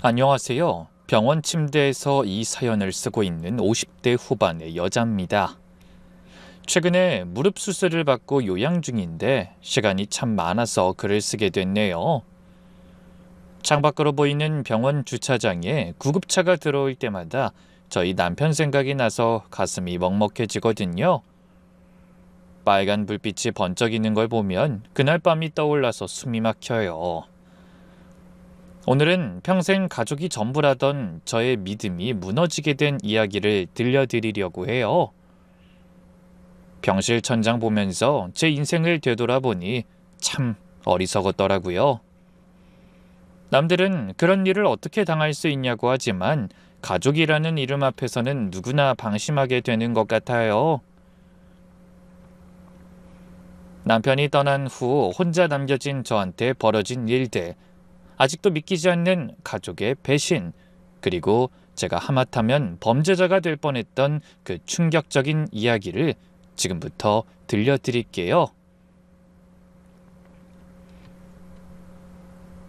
안녕하세요. 병원 침대에서 이 사연을 쓰고 있는 50대 후반의 여자입니다. 최근에 무릎 수술을 받고 요양 중인데 시간이 참 많아서 글을 쓰게 됐네요. 창밖으로 보이는 병원 주차장에 구급차가 들어올 때마다 저희 남편 생각이 나서 가슴이 먹먹해지거든요. 빨간 불빛이 번쩍이는 걸 보면 그날 밤이 떠올라서 숨이 막혀요. 오늘은 평생 가족이 전부라던 저의 믿음이 무너지게 된 이야기를 들려드리려고 해요. 병실 천장 보면서 제 인생을 되돌아보니 참 어리석었더라고요. 남들은 그런 일을 어떻게 당할 수 있냐고 하지만 가족이라는 이름 앞에서는 누구나 방심하게 되는 것 같아요. 남편이 떠난 후 혼자 남겨진 저한테 벌어진 일들, 아직도 믿기지 않는 가족의 배신, 그리고 제가 하마터면 범죄자가 될 뻔했던 그 충격적인 이야기를 지금부터 들려드릴게요.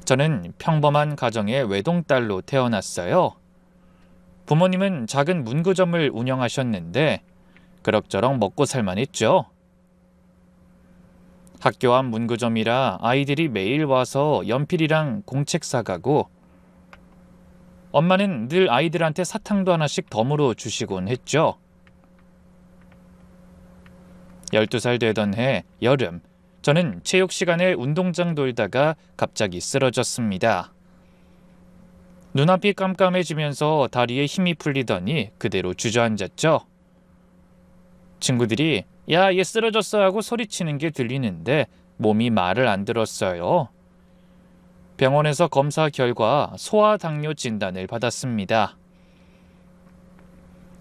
저는 평범한 가정의 외동딸로 태어났어요. 부모님은 작은 문구점을 운영하셨는데 그럭저럭 먹고 살만 했죠. 학교 앞 문구점이라 아이들이 매일 와서 연필이랑 공책 사가고 엄마는 늘 아이들한테 사탕도 하나씩 덤으로 주시곤 했죠. 12살 되던 해 여름, 저는 체육 시간에 운동장 돌다가 갑자기 쓰러졌습니다. 눈앞이 깜깜해지면서 다리에 힘이 풀리더니 그대로 주저앉았죠. 친구들이 야, 얘 쓰러졌어 하고 소리치는 게 들리는데 몸이 말을 안 들었어요. 병원에서 검사 결과 소아당뇨 진단을 받았습니다.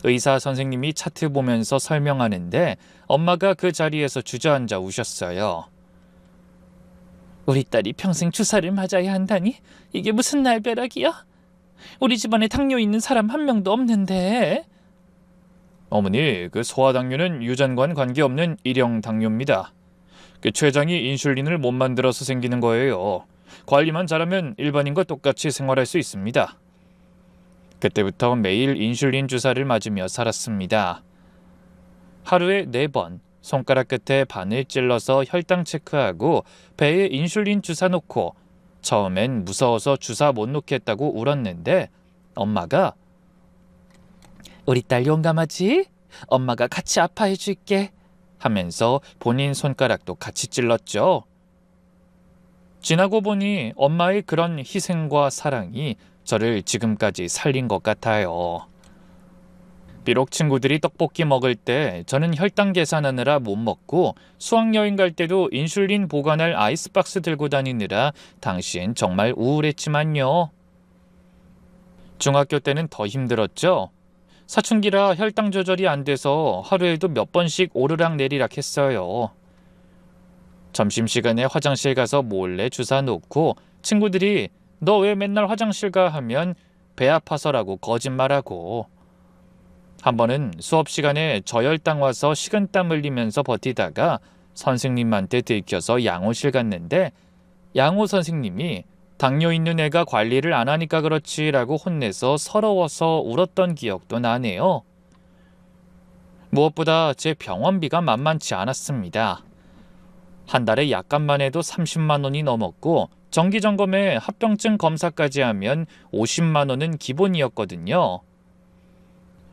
의사 선생님이 차트 보면서 설명하는데 엄마가 그 자리에서 주저앉아 우셨어요. 우리 딸이 평생 주사를 맞아야 한다니? 이게 무슨 날벼락이야? 우리 집안에 당뇨 있는 사람 한 명도 없는데. 어머니, 그 소아당뇨는 유전과는 관계없는 일형 당뇨입니다. 그 췌장이 인슐린을 못 만들어서 생기는 거예요. 관리만 잘하면 일반인과 똑같이 생활할 수 있습니다. 그때부터 매일 인슐린 주사를 맞으며 살았습니다. 하루에 4번, 손가락 끝에 바늘 찔러서 혈당 체크하고 배에 인슐린 주사 놓고 처음엔 무서워서 주사 못 놓겠다고 울었는데 엄마가 우리 딸 용감하지? 엄마가 같이 아파해 줄게 하면서 본인 손가락도 같이 찔렀죠. 지나고 보니 엄마의 그런 희생과 사랑이 저를 지금까지 살린 것 같아요. 비록 친구들이 떡볶이 먹을 때 저는 혈당 계산하느라 못 먹고 수학여행 갈 때도 인슐린 보관할 아이스박스 들고 다니느라 당시엔 정말 우울했지만요. 중학교 때는 더 힘들었죠. 사춘기라 혈당 조절이 안 돼서 하루에도 몇 번씩 오르락 내리락 했어요. 점심시간에 화장실 가서 몰래 주사 놓고 친구들이 너 왜 맨날 화장실 가 하면 배 아파서라고 거짓말하고 한 번은 수업 시간에 저혈당 와서 식은땀 흘리면서 버티다가 선생님한테 들켜서 양호실 갔는데 양호 선생님이 당뇨 있는 애가 관리를 안 하니까 그렇지라고 혼내서 서러워서 울었던 기억도 나네요. 무엇보다 제 병원비가 만만치 않았습니다. 한 달에 약값만 해도 30만 원이 넘었고 정기점검에 합병증 검사까지 하면 50만 원은 기본이었거든요.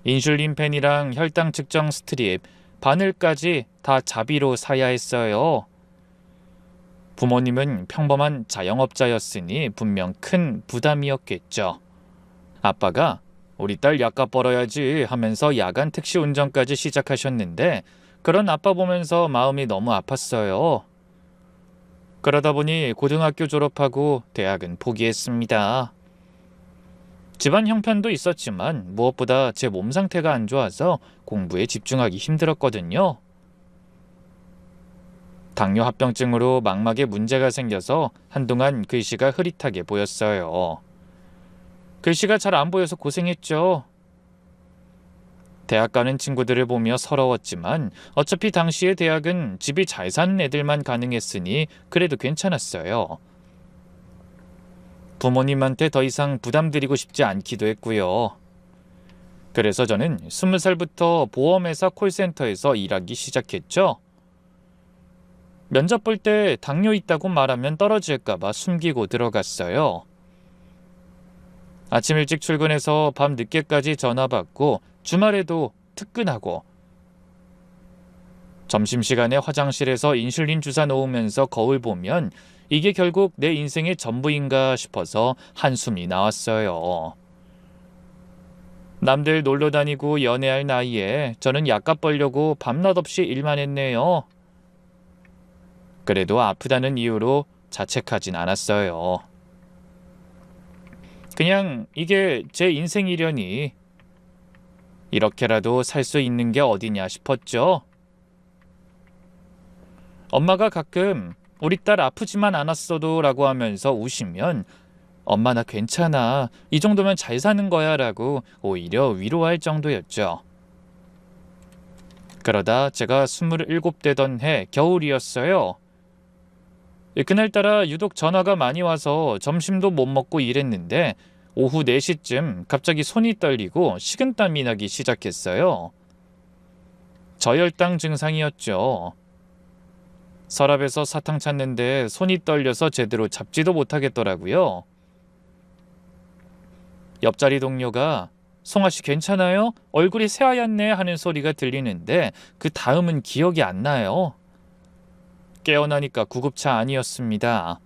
인슐린 펜이랑 혈당 측정 스트립, 바늘까지 다 자비로 사야 했어요. 부모님은 평범한 자영업자였으니 분명 큰 부담이었겠죠. 아빠가 우리 딸 약값 벌어야지 하면서 야간 택시 운전까지 시작하셨는데 그런 아빠 보면서 마음이 너무 아팠어요. 그러다 보니 고등학교 졸업하고 대학은 포기했습니다. 집안 형편도 있었지만 무엇보다 제 몸 상태가 안 좋아서 공부에 집중하기 힘들었거든요. 당뇨 합병증으로 망막에 문제가 생겨서 한동안 글씨가 흐릿하게 보였어요. 글씨가 잘 안 보여서 고생했죠. 대학 가는 친구들을 보며 서러웠지만 어차피 당시의 대학은 집이 잘 사는 애들만 가능했으니 그래도 괜찮았어요. 부모님한테 더 이상 부담드리고 싶지 않기도 했고요. 그래서 저는 20살부터 보험회사 콜센터에서 일하기 시작했죠. 면접 볼 때 당뇨 있다고 말하면 떨어질까봐 숨기고 들어갔어요. 아침 일찍 출근해서 밤 늦게까지 전화 받고 주말에도 특근하고 점심시간에 화장실에서 인슐린 주사 놓으면서 거울 보면 이게 결국 내 인생의 전부인가 싶어서 한숨이 나왔어요. 남들 놀러 다니고 연애할 나이에 저는 약값 벌려고 밤낮 없이 일만 했네요. 그래도 아프다는 이유로 자책하진 않았어요. 그냥 이게 제 인생이려니 이렇게라도 살 수 있는 게 어디냐 싶었죠. 엄마가 가끔 우리 딸 아프지만 않았어도 라고 하면서 우시면 엄마 나 괜찮아. 이 정도면 잘 사는 거야 라고 오히려 위로할 정도였죠. 그러다 제가 27되던 해 겨울이었어요. 그날따라 유독 전화가 많이 와서 점심도 못 먹고 일했는데 오후 4시쯤 갑자기 손이 떨리고 식은땀이 나기 시작했어요. 저혈당 증상이었죠. 서랍에서 사탕 찾는데 손이 떨려서 제대로 잡지도 못하겠더라고요. 옆자리 동료가 송아씨 괜찮아요? 얼굴이 새하얗네 하는 소리가 들리는데 그 다음은 기억이 안 나요. 깨어나니까 구급차 아니었습니다.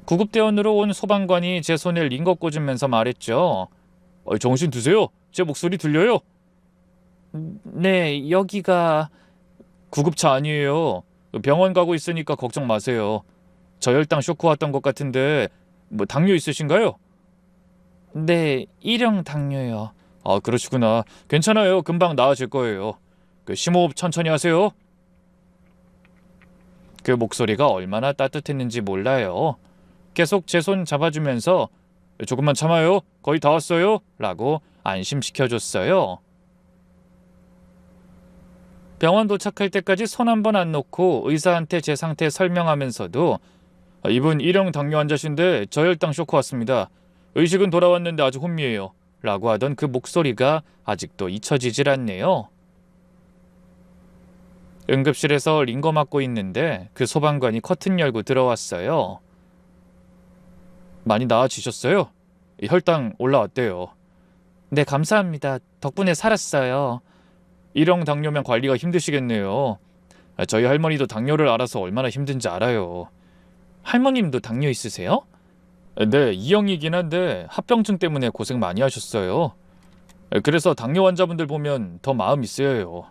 구급대원으로 온 소방관이 제 손에 링거 꽂으면서 말했죠. 정신 드세요. 제 목소리 들려요? 네, 여기가... 구급차 아니에요. 병원 가고 있으니까 걱정 마세요. 저혈당 쇼크 왔던 것 같은데 뭐 당뇨 있으신가요? 네, 1형 당뇨요. 아, 그러시구나. 괜찮아요. 금방 나아질 거예요. 심호흡 천천히 하세요. 그 목소리가 얼마나 따뜻했는지 몰라요. 계속 제 손 잡아주면서 조금만 참아요. 거의 다 왔어요. 라고 안심시켜줬어요. 병원 도착할 때까지 손 한 번 안 놓고 의사한테 제 상태 설명하면서도 이분 1형 당뇨 환자신데 저혈당 쇼크 왔습니다. 의식은 돌아왔는데 아주 혼미해요. 라고 하던 그 목소리가 아직도 잊혀지질 않네요. 응급실에서 링거 맞고 있는데 그 소방관이 커튼 열고 들어왔어요. 많이 나아지셨어요? 혈당 올라왔대요. 네, 감사합니다. 덕분에 살았어요. 1형 당뇨면 관리가 힘드시겠네요. 저희 할머니도 당뇨를 알아서 얼마나 힘든지 알아요. 할머님도 당뇨 있으세요? 네, 2형이긴 한데 합병증 때문에 고생 많이 하셨어요. 그래서 당뇨 환자분들 보면 더 마음이 쓰여요.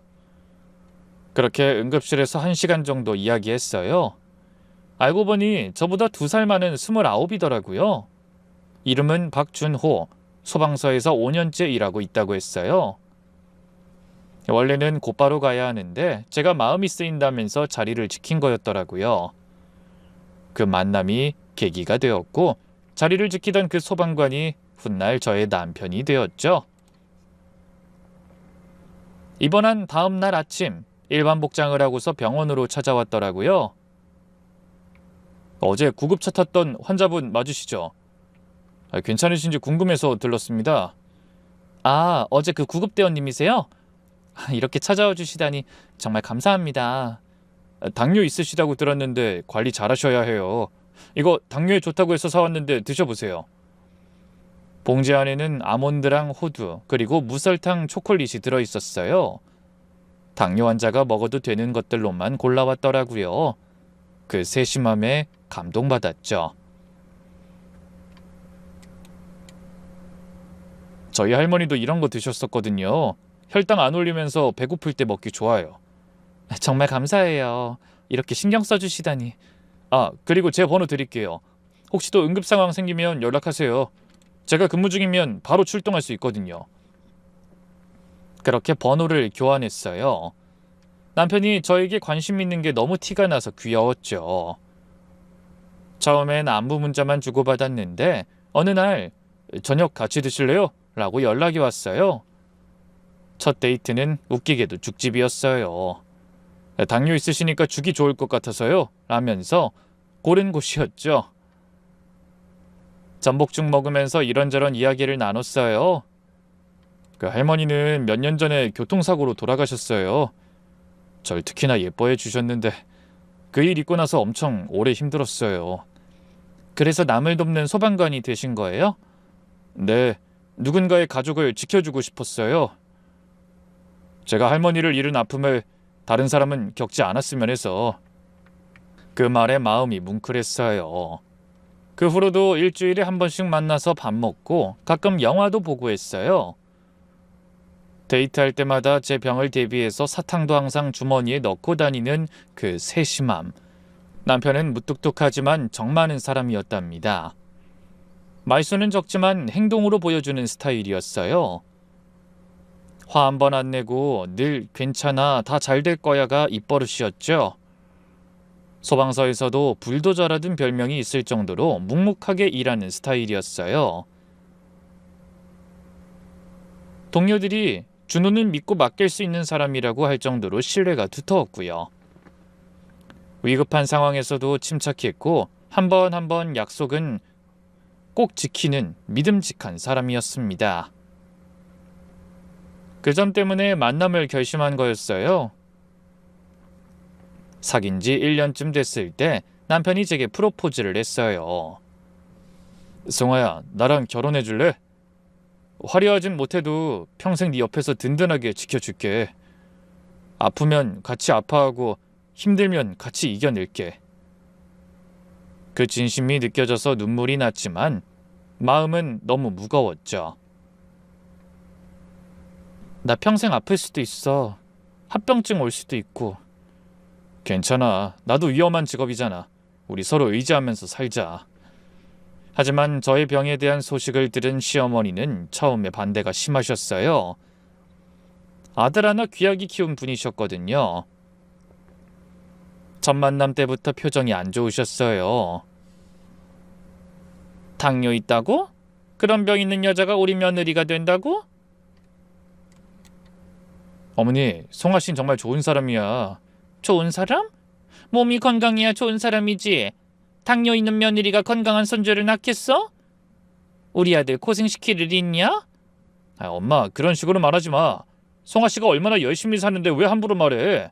그렇게 응급실에서 1시간 정도 이야기했어요. 알고 보니 저보다 2살 많은 29이더라고요. 이름은 박준호, 소방서에서 5년째 일하고 있다고 했어요. 원래는 곧바로 가야 하는데 제가 마음이 쓰인다면서 자리를 지킨 거였더라고요. 그 만남이 계기가 되었고 자리를 지키던 그 소방관이 훗날 저의 남편이 되었죠. 입원한 다음 날 아침 일반 복장을 하고서 병원으로 찾아왔더라고요. 어제 구급차 탔던 환자분 맞으시죠? 괜찮으신지 궁금해서 들렀습니다. 아, 어제 그 구급대원님이세요? 이렇게 찾아와 주시다니 정말 감사합니다. 당뇨 있으시다고 들었는데 관리 잘하셔야 해요. 이거 당뇨에 좋다고 해서 사왔는데 드셔보세요. 봉지 안에는 아몬드랑 호두 그리고 무설탕 초콜릿이 들어있었어요. 당뇨 환자가 먹어도 되는 것들로만 골라왔더라고요. 그 세심함에 감동받았죠. 저희 할머니도 이런 거 드셨었거든요. 혈당 안 올리면서 배고플 때 먹기 좋아요. 정말 감사해요. 이렇게 신경 써주시다니. 아, 그리고 제 번호 드릴게요. 혹시 또 응급 상황 생기면 연락하세요. 제가 근무 중이면 바로 출동할 수 있거든요. 그렇게 번호를 교환했어요. 남편이 저에게 관심 있는 게 너무 티가 나서 귀여웠죠. 처음엔 안부 문자만 주고받았는데 어느 날 저녁 같이 드실래요? 라고 연락이 왔어요. 첫 데이트는 웃기게도 죽집이었어요. 당뇨 있으시니까 죽이 좋을 것 같아서요. 라면서 고른 곳이었죠. 전복죽 먹으면서 이런저런 이야기를 나눴어요. 그 할머니는 몇 년 전에 교통사고로 돌아가셨어요. 절 특히나 예뻐해 주셨는데 그 일 있고 나서 엄청 오래 힘들었어요. 그래서 남을 돕는 소방관이 되신 거예요? 네, 누군가의 가족을 지켜주고 싶었어요. 제가 할머니를 잃은 아픔을 다른 사람은 겪지 않았으면 해서. 그 말에 마음이 뭉클했어요. 그 후로도 일주일에 한 번씩 만나서 밥 먹고 가끔 영화도 보고 했어요. 데이트할 때마다 제 병을 대비해서 사탕도 항상 주머니에 넣고 다니는 그 세심함. 남편은 무뚝뚝하지만 정 많은 사람이었답니다. 말수는 적지만 행동으로 보여주는 스타일이었어요. 화 한 번 안 내고 늘 괜찮아, 다 잘 될 거야가 입버릇이었죠. 소방서에서도 불도저라는 별명이 있을 정도로 묵묵하게 일하는 스타일이었어요. 동료들이 준호는 믿고 맡길 수 있는 사람이라고 할 정도로 신뢰가 두터웠고요. 위급한 상황에서도 침착했고 한 번 한 번 약속은 꼭 지키는 믿음직한 사람이었습니다. 그 점 때문에 만남을 결심한 거였어요. 사귄 지 1년쯤 됐을 때 남편이 제게 프로포즈를 했어요. 송아야, 나랑 결혼해 줄래? 화려하진 못해도 평생 네 옆에서 든든하게 지켜줄게. 아프면 같이 아파하고 힘들면 같이 이겨낼게. 그 진심이 느껴져서 눈물이 났지만 마음은 너무 무거웠죠. 나 평생 아플 수도 있어. 합병증 올 수도 있고. 괜찮아. 나도 위험한 직업이잖아. 우리 서로 의지하면서 살자. 하지만 저의 병에 대한 소식을 들은 시어머니는 처음에 반대가 심하셨어요. 아들 하나 귀하게 키운 분이셨거든요. 첫 만남 때부터 표정이 안 좋으셨어요. 당뇨 있다고? 그런 병 있는 여자가 우리 며느리가 된다고? 어머니, 송아 씨는 정말 좋은 사람이야. 좋은 사람? 몸이 건강해야 좋은 사람이지. 당뇨 있는 며느리가 건강한 손주를 낳겠어? 우리 아들 고생시킬 일 있냐? 엄마, 그런 식으로 말하지 마. 송아 씨가 얼마나 열심히 사는데 왜 함부로 말해?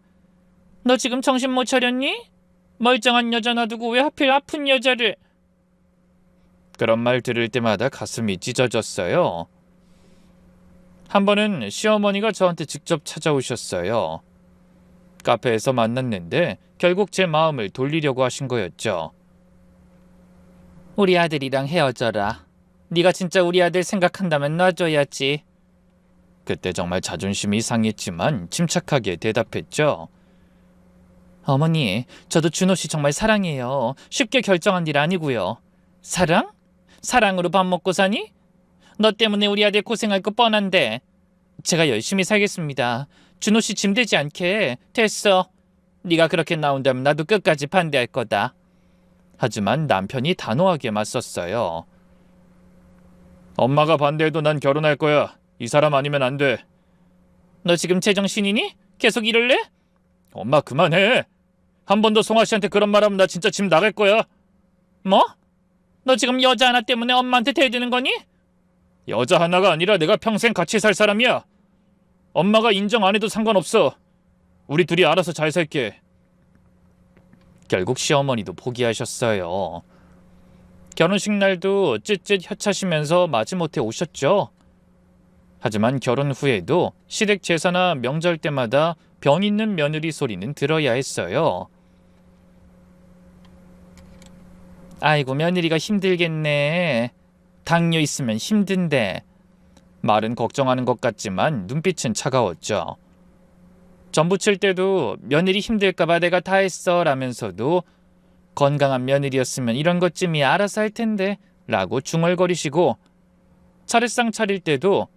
너 지금 정신 못 차렸니? 멀쩡한 여자 놔두고 왜 하필 아픈 여자를... 그런 말 들을 때마다 가슴이 찢어졌어요. 한 번은 시어머니가 저한테 직접 찾아오셨어요. 카페에서 만났는데 결국 제 마음을 돌리려고 하신 거였죠. 우리 아들이랑 헤어져라. 네가 진짜 우리 아들 생각한다면 놔줘야지. 그때 정말 자존심이 상했지만 침착하게 대답했죠. 어머니, 저도 준호 씨 정말 사랑해요. 쉽게 결정한 일 아니고요. 사랑? 사랑으로 밥 먹고 사니? 너 때문에 우리 아들 고생할 거 뻔한데. 제가 열심히 살겠습니다. 준호 씨 짐되지 않게. 됐어. 네가 그렇게 나온다면 나도 끝까지 반대할 거다. 하지만 남편이 단호하게 맞섰어요. 엄마가 반대해도 난 결혼할 거야. 이 사람 아니면 안 돼. 너 지금 제정신이니? 계속 이럴래? 엄마 그만해. 한 번 더 송아 씨한테 그런 말하면 나 진짜 집 나갈 거야. 뭐? 너 지금 여자 하나 때문에 엄마한테 대드는 거니? 여자 하나가 아니라 내가 평생 같이 살 사람이야. 엄마가 인정 안 해도 상관없어. 우리 둘이 알아서 잘 살게. 결국 시어머니도 포기하셨어요. 결혼식 날도 쯧쯧 혀차시면서 마지못해 오셨죠. 하지만 결혼 후에도 시댁 제사나 명절 때마다 병 있는 며느리 소리는 들어야 했어요. 아이고 며느리가 힘들겠네. 당뇨 있으면 힘든데. 말은 걱정하는 것 같지만 눈빛은 차가웠죠. 전 부칠 때도 며느리 힘들까봐 내가 다 했어 라면서도 건강한 며느리였으면 이런 것쯤이 알아서 할 텐데 라고 중얼거리시고 차례상 차릴 때도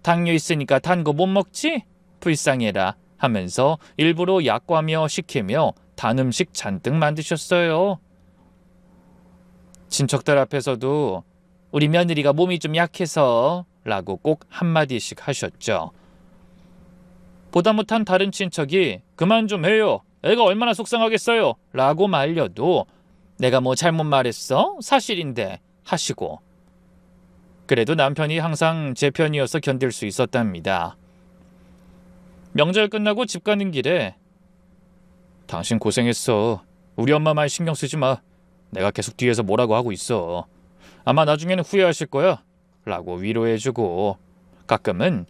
당뇨 있으니까 단 거 못 먹지? 불쌍해라 하면서 일부러 약과며 식혜며 단 음식 잔뜩 만드셨어요. 친척들 앞에서도 우리 며느리가 몸이 좀 약해서 라고 꼭 한마디씩 하셨죠. 보다 못한 다른 친척이 그만 좀 해요. 애가 얼마나 속상하겠어요. 라고 말려도 내가 뭐 잘못 말했어? 사실인데 하시고 그래도 남편이 항상 제 편이어서 견딜 수 있었답니다. 명절 끝나고 집 가는 길에 당신 고생했어. 우리 엄마 말 신경 쓰지 마. 내가 계속 뒤에서 뭐라고 하고 있어. 아마 나중에는 후회하실 거야. 라고 위로해주고 가끔은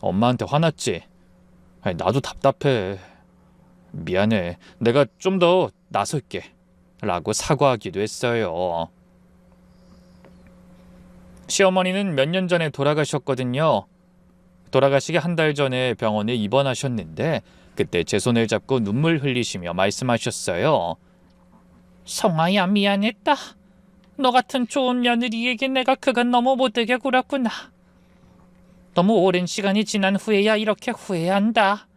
엄마한테 화났지. 아니, 나도 답답해. 미안해. 내가 좀 더 나설게. 라고 사과하기도 했어요. 시어머니는 몇 년 전에 돌아가셨거든요. 돌아가시기 한 달 전에 병원에 입원하셨는데 그때 제 손을 잡고 눈물 흘리시며 말씀하셨어요. 성아야, 미안했다. 너 같은 좋은 며느리에게 내가 그간 너무 못되게 굴었구나. 너무 오랜 시간이 지난 후에야 이렇게 후회한다.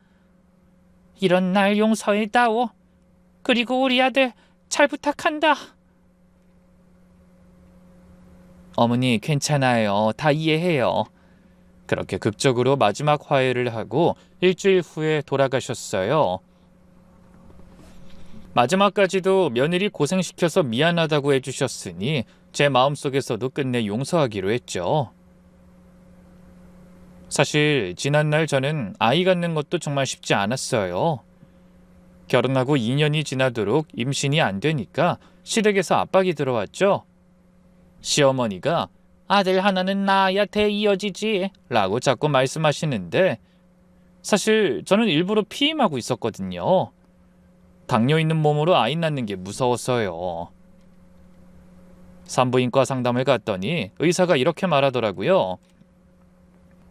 이런 날 용서해다오. 그리고 우리 아들 잘 부탁한다. 어머니, 괜찮아요. 다 이해해요. 그렇게 극적으로 마지막 화해를 하고 일주일 후에 돌아가셨어요. 마지막까지도 며느리 고생시켜서 미안하다고 해주셨으니 제 마음속에서도 끝내 용서하기로 했죠. 사실 지난날 저는 아이 갖는 것도 정말 쉽지 않았어요. 결혼하고 2년이 지나도록 임신이 안 되니까 시댁에서 압박이 들어왔죠. 시어머니가 아들 하나는 낳아야 대 이어지지 라고 자꾸 말씀하시는데 사실 저는 일부러 피임하고 있었거든요. 당뇨 있는 몸으로 아이 낳는 게 무서웠어요. 산부인과 상담을 갔더니 의사가 이렇게 말하더라고요.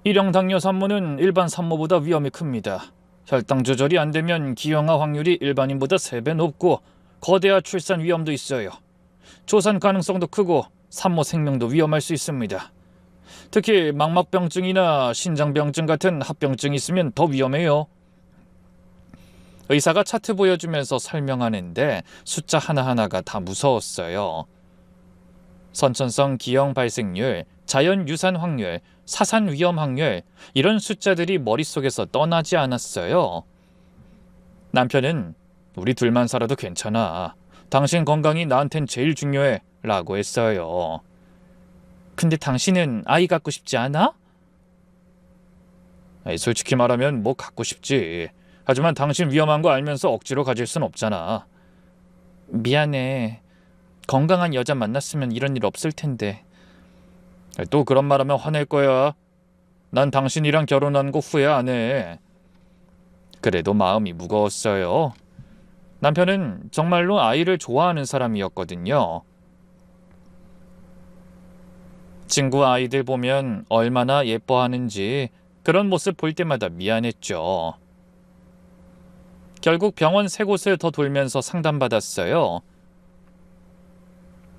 일형 당뇨 산모는 일반 산모보다 위험이 큽니다. 혈당 조절이 안 되면 기형아 확률이 일반인보다 3배 높고 거대화 출산 위험도 있어요. 조산 가능성도 크고 산모 생명도 위험할 수 있습니다. 특히 망막병증이나 신장병증 같은 합병증이 있으면 더 위험해요. 의사가 차트 보여주면서 설명하는데 숫자 하나하나가 다 무서웠어요. 선천성 기형 발생률, 자연 유산 확률, 사산 위험 확률 이런 숫자들이 머릿속에서 떠나지 않았어요. 남편은 우리 둘만 살아도 괜찮아. 당신 건강이 나한텐 제일 중요해 라고 했어요. 근데 당신은 아이 갖고 싶지 않아? 솔직히 말하면 뭐 갖고 싶지. 하지만 당신 위험한 거 알면서 억지로 가질 순 없잖아. 미안해. 건강한 여자 만났으면 이런 일 없을 텐데. 또 그런 말하면 화낼 거야. 난 당신이랑 결혼한 거 후회 안 해. 그래도 마음이 무거웠어요. 남편은 정말로 아이를 좋아하는 사람이었거든요. 친구 아이들 보면 얼마나 예뻐하는지 그런 모습 볼 때마다 미안했죠. 결국 병원 3곳을 더 돌면서 상담받았어요.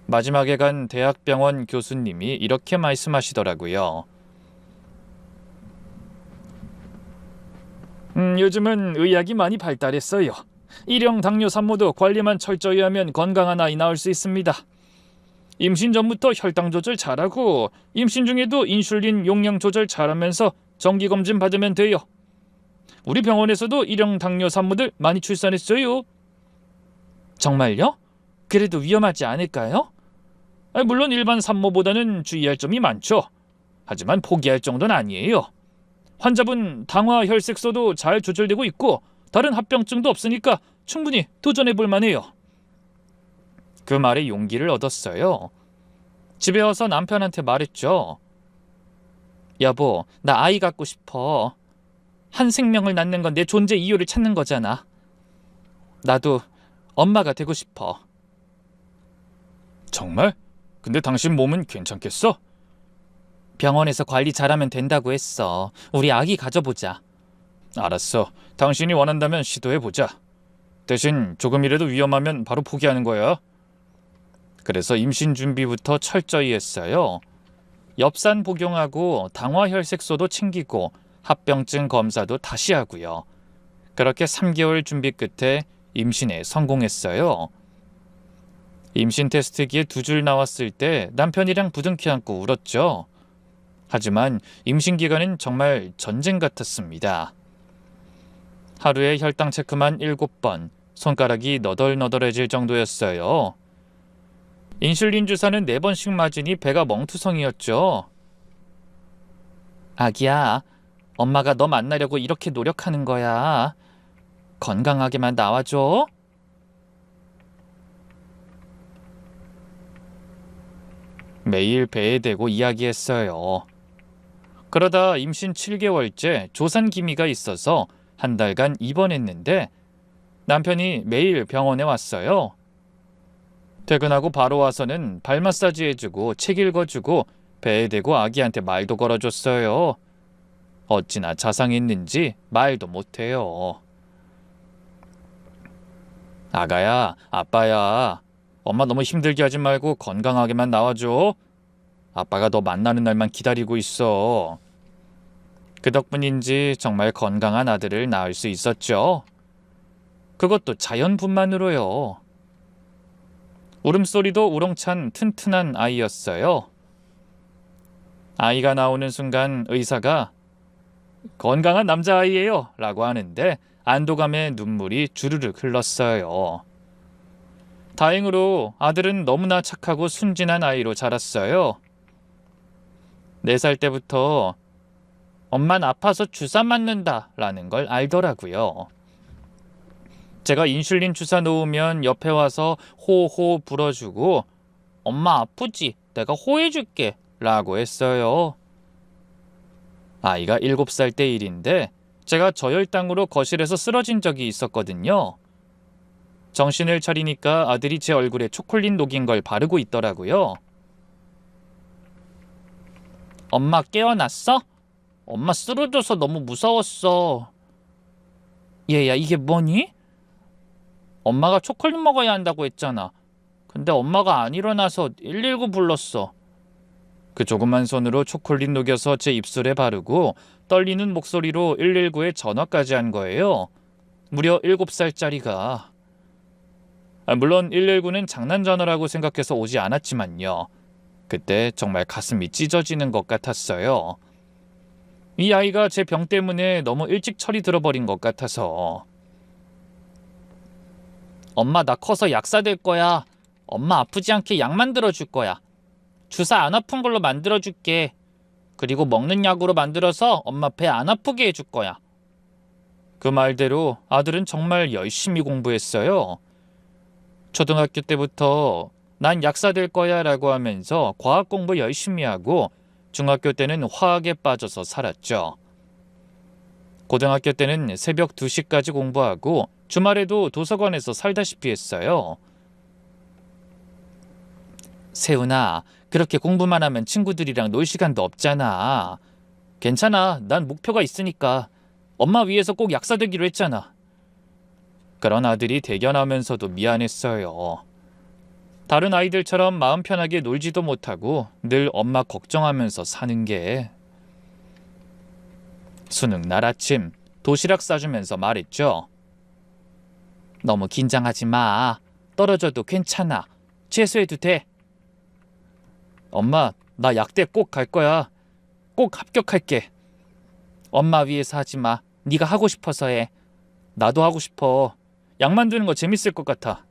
마지막에 간 대학병원 교수님이 이렇게 말씀하시더라고요. 요즘은 의학이 많이 발달했어요. 일형 당뇨 산모도 관리만 철저히 하면 건강한 아이 낳을 수 있습니다. 임신 전부터 혈당 조절 잘하고 임신 중에도 인슐린 용량 조절 잘하면서 정기검진 받으면 돼요. 우리 병원에서도 일형 당뇨 산모들 많이 출산했어요. 정말요? 그래도 위험하지 않을까요? 물론 일반 산모보다는 주의할 점이 많죠. 하지만 포기할 정도는 아니에요. 환자분 당화 혈색소도 잘 조절되고 있고 다른 합병증도 없으니까 충분히 도전해볼 만해요. 그 말에 용기를 얻었어요. 집에 와서 남편한테 말했죠. 여보, 나 아이 갖고 싶어. 한 생명을 낳는 건 내 존재 이유를 찾는 거잖아. 나도 엄마가 되고 싶어. 정말? 근데 당신 몸은 괜찮겠어? 병원에서 관리 잘하면 된다고 했어. 우리 아기 가져보자. 알았어. 당신이 원한다면 시도해보자. 대신 조금이라도 위험하면 바로 포기하는 거야. 그래서 임신 준비부터 철저히 했어요. 엽산 복용하고 당화혈색소도 챙기고 합병증 검사도 다시 하고요. 그렇게 3개월 준비 끝에 임신에 성공했어요. 임신 테스트기에 2줄 나왔을 때 남편이랑 부둥켜 안고 울었죠. 하지만 임신 기간은 정말 전쟁 같았습니다. 하루에 혈당 체크만 7번, 손가락이 너덜너덜해질 정도였어요. 인슐린 주사는 4번씩 맞으니 배가 멍투성이었죠. 아기야, 엄마가 너 만나려고 이렇게 노력하는 거야. 건강하게만 나와줘. 매일 배에 대고 이야기했어요. 그러다 임신 7개월째 조산 기미가 있어서 한 달간 입원했는데 남편이 매일 병원에 왔어요. 퇴근하고 바로 와서는 발 마사지 해주고 책 읽어주고 배에 대고 아기한테 말도 걸어줬어요. 어찌나 자상했는지 말도 못해요. 아가야, 아빠야. 엄마 너무 힘들게 하지 말고 건강하게만 나와줘. 아빠가 너 만나는 날만 기다리고 있어. 그 덕분인지 정말 건강한 아들을 낳을 수 있었죠. 그것도 자연분만으로요. 울음소리도 우렁찬 튼튼한 아이였어요. 아이가 나오는 순간 의사가 건강한 남자아이예요 라고 하는데 안도감에 눈물이 주르륵 흘렀어요. 다행으로 아들은 너무나 착하고 순진한 아이로 자랐어요. 4살 때부터 엄만 아파서 주사 맞는다 라는 걸 알더라고요. 제가 인슐린 주사 놓으면 옆에 와서 호호 불어주고 엄마 아프지? 내가 호해줄게 라고 했어요. 아이가 7살 때 일인데 제가 저혈당으로 거실에서 쓰러진 적이 있었거든요. 정신을 차리니까 아들이 제 얼굴에 초콜릿 녹인 걸 바르고 있더라고요. 엄마 깨어났어? 엄마 쓰러져서 너무 무서웠어. 얘야, 이게 뭐니? 엄마가 초콜릿 먹어야 한다고 했잖아. 근데 엄마가 안 일어나서 119 불렀어. 그 조그만 손으로 초콜릿 녹여서 제 입술에 바르고 떨리는 목소리로 119에 전화까지 한 거예요. 무려 7살짜리가. 물론 119는 장난 전화라고 생각해서 오지 않았지만요. 그때 정말 가슴이 찢어지는 것 같았어요. 이 아이가 제 병 때문에 너무 일찍 철이 들어버린 것 같아서. 엄마 나 커서 약사 될 거야. 엄마 아프지 않게 약 만들어줄 거야. 주사 안 아픈 걸로 만들어줄게. 그리고 먹는 약으로 만들어서 엄마 배 안 아프게 해줄 거야. 그 말대로 아들은 정말 열심히 공부했어요. 초등학교 때부터 난 약사 될 거야 라고 하면서 과학 공부 열심히 하고 중학교 때는 화학에 빠져서 살았죠. 고등학교 때는 새벽 2시까지 공부하고 주말에도 도서관에서 살다시피 했어요. 세훈아, 그렇게 공부만 하면 친구들이랑 놀 시간도 없잖아. 괜찮아, 난 목표가 있으니까. 엄마 위해서 꼭 약사 되기로 했잖아. 그런 아들이 대견하면서도 미안했어요. 다른 아이들처럼 마음 편하게 놀지도 못하고 늘 엄마 걱정하면서 사는 게. 수능 날 아침 도시락 싸주면서 말했죠. 너무 긴장하지 마. 떨어져도 괜찮아. 재수해도 돼. 엄마, 나 약대 꼭 갈 거야. 꼭 합격할게. 엄마 위해서 하지 마. 네가 하고 싶어서 해. 나도 하고 싶어. 약 만드는 거 재밌을 것 같아.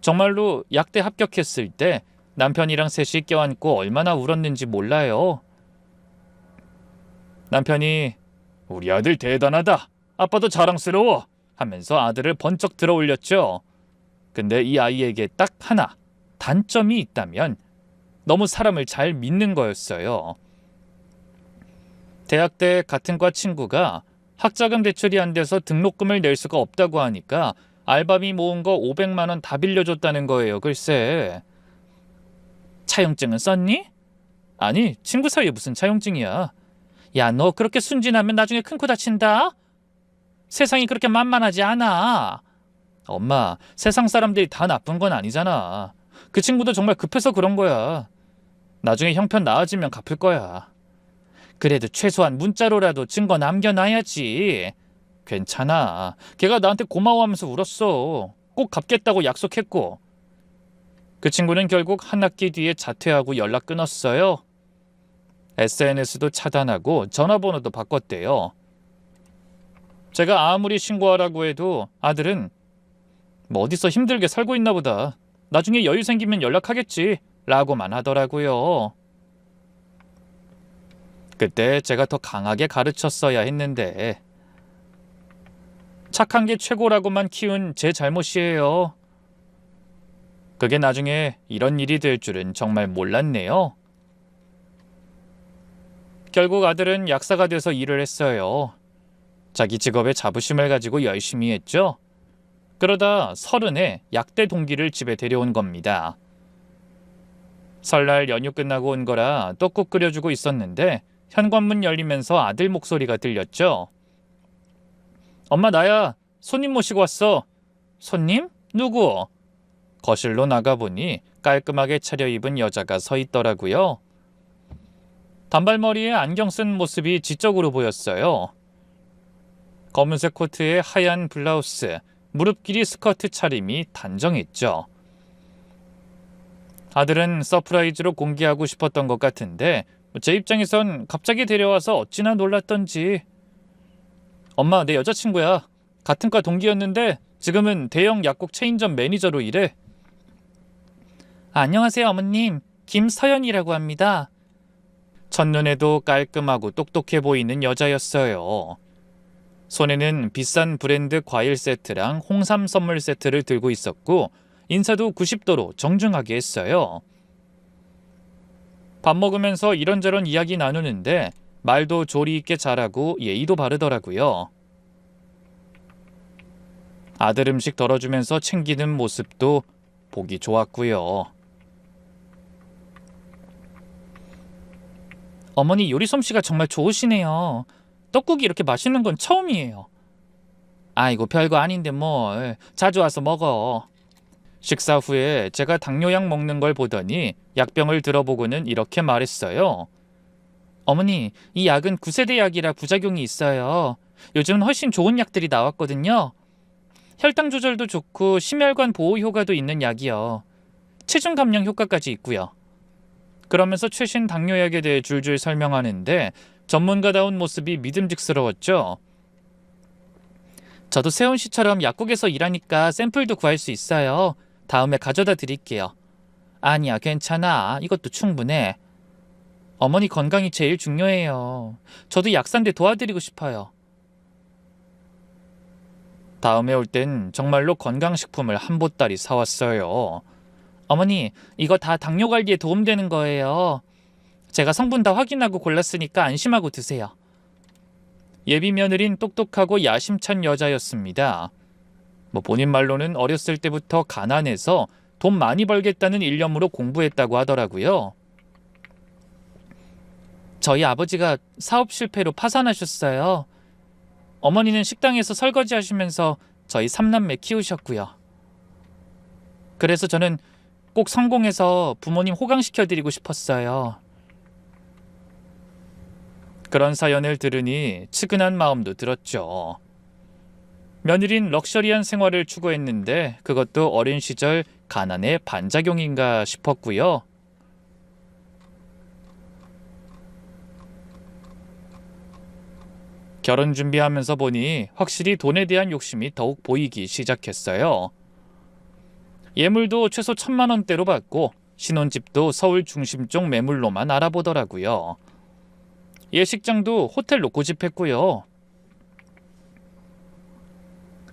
정말로 약대 합격했을 때 남편이랑 셋이 껴안고 얼마나 울었는지 몰라요. 남편이 우리 아들 대단하다. 아빠도 자랑스러워. 하면서 아들을 번쩍 들어 올렸죠. 근데 이 아이에게 딱 하나 단점이 있다면 너무 사람을 잘 믿는 거였어요. 대학 때 같은 과 친구가 학자금 대출이 안 돼서 등록금을 낼 수가 없다고 하니까 알바비 모은 거 500만 원 다 빌려줬다는 거예요. 글쎄. 차용증은 썼니? 아니, 친구 사이에 무슨 차용증이야. 야, 너 그렇게 순진하면 나중에 큰 코 다친다? 세상이 그렇게 만만하지 않아. 엄마, 세상 사람들이 다 나쁜 건 아니잖아. 그 친구도 정말 급해서 그런 거야. 나중에 형편 나아지면 갚을 거야. 그래도 최소한 문자로라도 증거 남겨놔야지. 괜찮아. 걔가 나한테 고마워하면서 울었어. 꼭 갚겠다고 약속했고. 그 친구는 결국 한 학기 뒤에 자퇴하고 연락 끊었어요. SNS도 차단하고 전화번호도 바꿨대요. 제가 아무리 신고하라고 해도 아들은 뭐 어디서 힘들게 살고 있나 보다. 나중에 여유 생기면 연락하겠지 라고만 하더라고요. 그때 제가 더 강하게 가르쳤어야 했는데. 착한 게 최고라고만 키운 제 잘못이에요. 그게 나중에 이런 일이 될 줄은 정말 몰랐네요. 결국 아들은 약사가 돼서 일을 했어요. 자기 직업에 자부심을 가지고 열심히 했죠. 그러다 30에 약대 동기를 집에 데려온 겁니다. 설날 연휴 끝나고 온 거라 떡국 끓여주고 있었는데 현관문 열리면서 아들 목소리가 들렸죠. 엄마, 나야. 손님 모시고 왔어. 손님? 누구? 거실로 나가보니 깔끔하게 차려입은 여자가 서 있더라고요. 단발머리에 안경 쓴 모습이 지적으로 보였어요. 검은색 코트에 하얀 블라우스, 무릎 길이 스커트 차림이 단정했죠. 아들은 서프라이즈로 공개하고 싶었던 것 같은데 제 입장에선 갑자기 데려와서 어찌나 놀랐던지. 엄마, 내 여자친구야. 같은 과 동기였는데 지금은 대형 약국 체인점 매니저로 일해. 안녕하세요, 어머님. 김서연이라고 합니다. 첫눈에도 깔끔하고 똑똑해 보이는 여자였어요. 손에는 비싼 브랜드 과일 세트랑 홍삼 선물 세트를 들고 있었고 인사도 90도로 정중하게 했어요. 밥 먹으면서 이런저런 이야기 나누는데 말도 조리 있게 잘하고 예의도 바르더라고요. 아들 음식 덜어주면서 챙기는 모습도 보기 좋았고요. 어머니 요리 솜씨가 정말 좋으시네요. 떡국이 이렇게 맛있는 건 처음이에요. 아이고, 별거 아닌데 뭘. 자주 와서 먹어. 식사 후에 제가 당뇨약 먹는 걸 보더니 약병을 들어보고는 이렇게 말했어요. 어머니, 이 약은 9세대 약이라 부작용이 있어요. 요즘은 훨씬 좋은 약들이 나왔거든요. 혈당 조절도 좋고 심혈관 보호 효과도 있는 약이요. 체중 감량 효과까지 있고요. 그러면서 최신 당뇨약에 대해 줄줄 설명하는데 전문가다운 모습이 믿음직스러웠죠. 저도 세훈 씨처럼 약국에서 일하니까 샘플도 구할 수 있어요. 다음에 가져다 드릴게요. 아니야, 괜찮아. 이것도 충분해. 어머니 건강이 제일 중요해요. 저도 약사인데 도와드리고 싶어요. 다음에 올 땐 정말로 건강식품을 한 보따리 사왔어요. 어머니, 이거 다 당뇨 관리에 도움되는 거예요. 제가 성분 다 확인하고 골랐으니까 안심하고 드세요. 예비 며느린 똑똑하고 야심찬 여자였습니다. 본인 말로는 어렸을 때부터 가난해서 돈 많이 벌겠다는 일념으로 공부했다고 하더라고요. 저희 아버지가 사업 실패로 파산하셨어요. 어머니는 식당에서 설거지 하시면서 저희 3남매 키우셨고요. 그래서 저는 꼭 성공해서 부모님 호강시켜드리고 싶었어요. 그런 사연을 들으니 측은한 마음도 들었죠. 며느린 럭셔리한 생활을 추구했는데 그것도 어린 시절 가난의 반작용인가 싶었고요. 결혼 준비하면서 보니 확실히 돈에 대한 욕심이 더욱 보이기 시작했어요. 예물도 최소 1,000만 원대로 받고 신혼집도 서울 중심 쪽 매물로만 알아보더라고요. 예식장도 호텔로 고집했고요.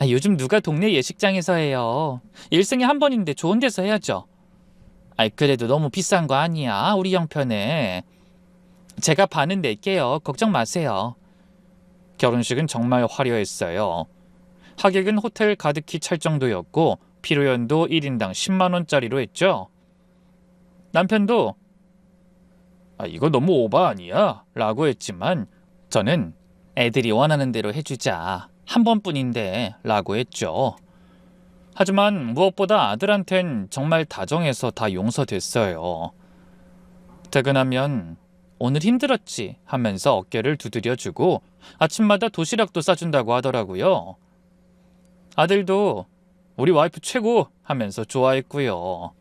요즘 누가 동네 예식장에서 해요. 일생에 한 번인데 좋은 데서 해야죠. 그래도 너무 비싼 거 아니야, 우리 형편에. 제가 반은 낼게요. 걱정 마세요. 결혼식은 정말 화려했어요. 하객은 호텔 가득히 찰 정도였고 피로연도 1인당 10만 원짜리로 했죠. 남편도 이거 너무 오버 아니야? 라고 했지만 저는 애들이 원하는 대로 해주자. 한 번뿐인데 라고 했죠. 하지만 무엇보다 아들한텐 정말 다정해서 다 용서됐어요. 퇴근하면 오늘 힘들었지 하면서 어깨를 두드려주고 아침마다 도시락도 싸준다고 하더라고요. 아들도 우리 와이프 최고 하면서 좋아했고요.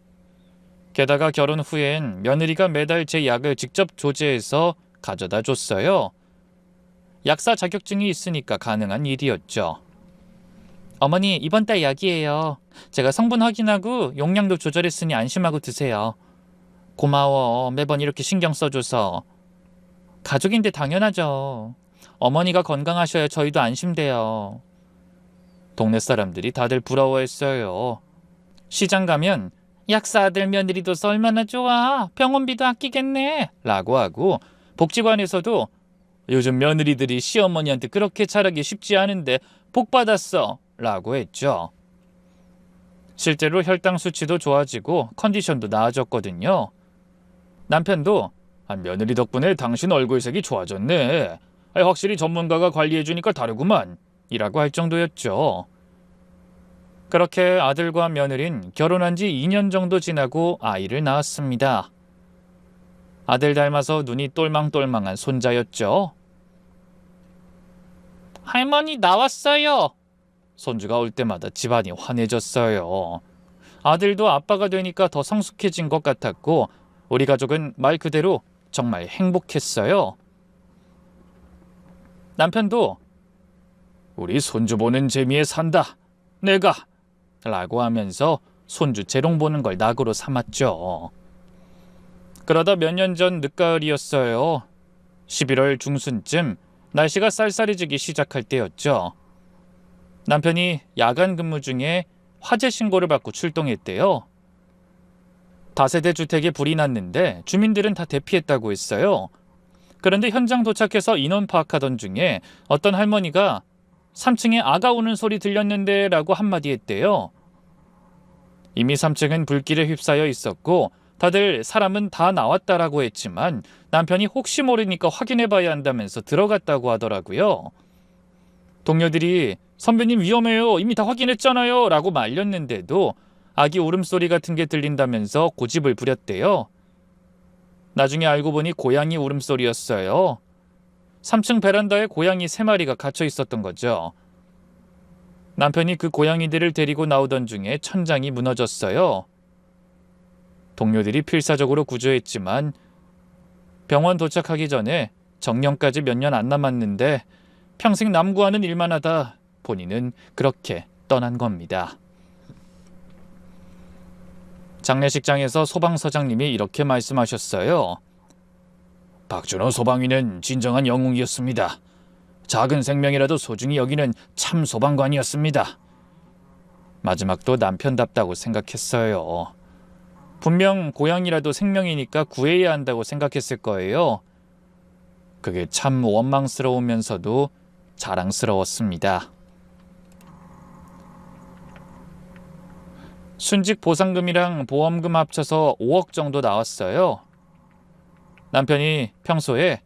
게다가 결혼 후엔 며느리가 매달 제 약을 직접 조제해서 가져다 줬어요. 약사 자격증이 있으니까 가능한 일이었죠. 어머니, 이번 달 약이에요. 제가 성분 확인하고 용량도 조절했으니 안심하고 드세요. 고마워. 매번 이렇게 신경 써줘서. 가족인데 당연하죠. 어머니가 건강하셔야 저희도 안심돼요. 동네 사람들이 다들 부러워했어요. 시장 가면 약사 아들 며느리도 얼마나 좋아. 병원비도 아끼겠네. 라고 하고 복지관에서도 요즘 며느리들이 시어머니한테 그렇게 잘하기 쉽지 않은데 복 받았어. 라고 했죠. 실제로 혈당 수치도 좋아지고 컨디션도 나아졌거든요. 남편도 며느리 덕분에 당신 얼굴색이 좋아졌네. 확실히 전문가가 관리해주니까 다르구만. 이라고 할 정도였죠. 그렇게 아들과 며느린 결혼한 지 2년 정도 지나고 아이를 낳았습니다. 아들 닮아서 눈이 똘망똘망한 손자였죠. 할머니 나왔어요. 손주가 올 때마다 집안이 환해졌어요. 아들도 아빠가 되니까 더 성숙해진 것 같았고 우리 가족은 말 그대로 정말 행복했어요. 남편도 우리 손주 보는 재미에 산다. 내가 라고 하면서 손주 재롱 보는 걸 낙으로 삼았죠. 그러다 몇 년 전 늦가을이었어요. 11월 중순쯤 날씨가 쌀쌀해지기 시작할 때였죠. 남편이 야간 근무 중에 화재 신고를 받고 출동했대요. 다세대 주택에 불이 났는데 주민들은 다 대피했다고 했어요. 그런데 현장 도착해서 인원 파악하던 중에 어떤 할머니가 3층에 아가 우는 소리 들렸는데 라고 한마디 했대요. 이미 3층은 불길에 휩싸여 있었고 다들 사람은 다 나왔다라고 했지만 남편이 혹시 모르니까 확인해봐야 한다면서 들어갔다고 하더라고요. 동료들이 선배님 위험해요. 이미 다 확인했잖아요. 라고 말렸는데도 아기 울음소리 같은 게 들린다면서 고집을 부렸대요. 나중에 알고 보니 고양이 울음소리였어요. 3층 베란다에 고양이 3마리가 갇혀 있었던 거죠. 남편이 그 고양이들을 데리고 나오던 중에 천장이 무너졌어요. 동료들이 필사적으로 구조했지만 병원 도착하기 전에 정년까지 몇 년 안 남았는데 평생 남구하는 일만 하다 본인은 그렇게 떠난 겁니다. 장례식장에서 소방서장님이 이렇게 말씀하셨어요. 박준호 소방위는 진정한 영웅이었습니다. 작은 생명이라도 소중히 여기는 참 소방관이었습니다. 마지막도 남편답다고 생각했어요. 분명 고양이라도 생명이니까 구해야 한다고 생각했을 거예요. 그게 참 원망스러우면서도 자랑스러웠습니다. 순직 보상금이랑 보험금 합쳐서 5억 정도 나왔어요. 남편이 평소에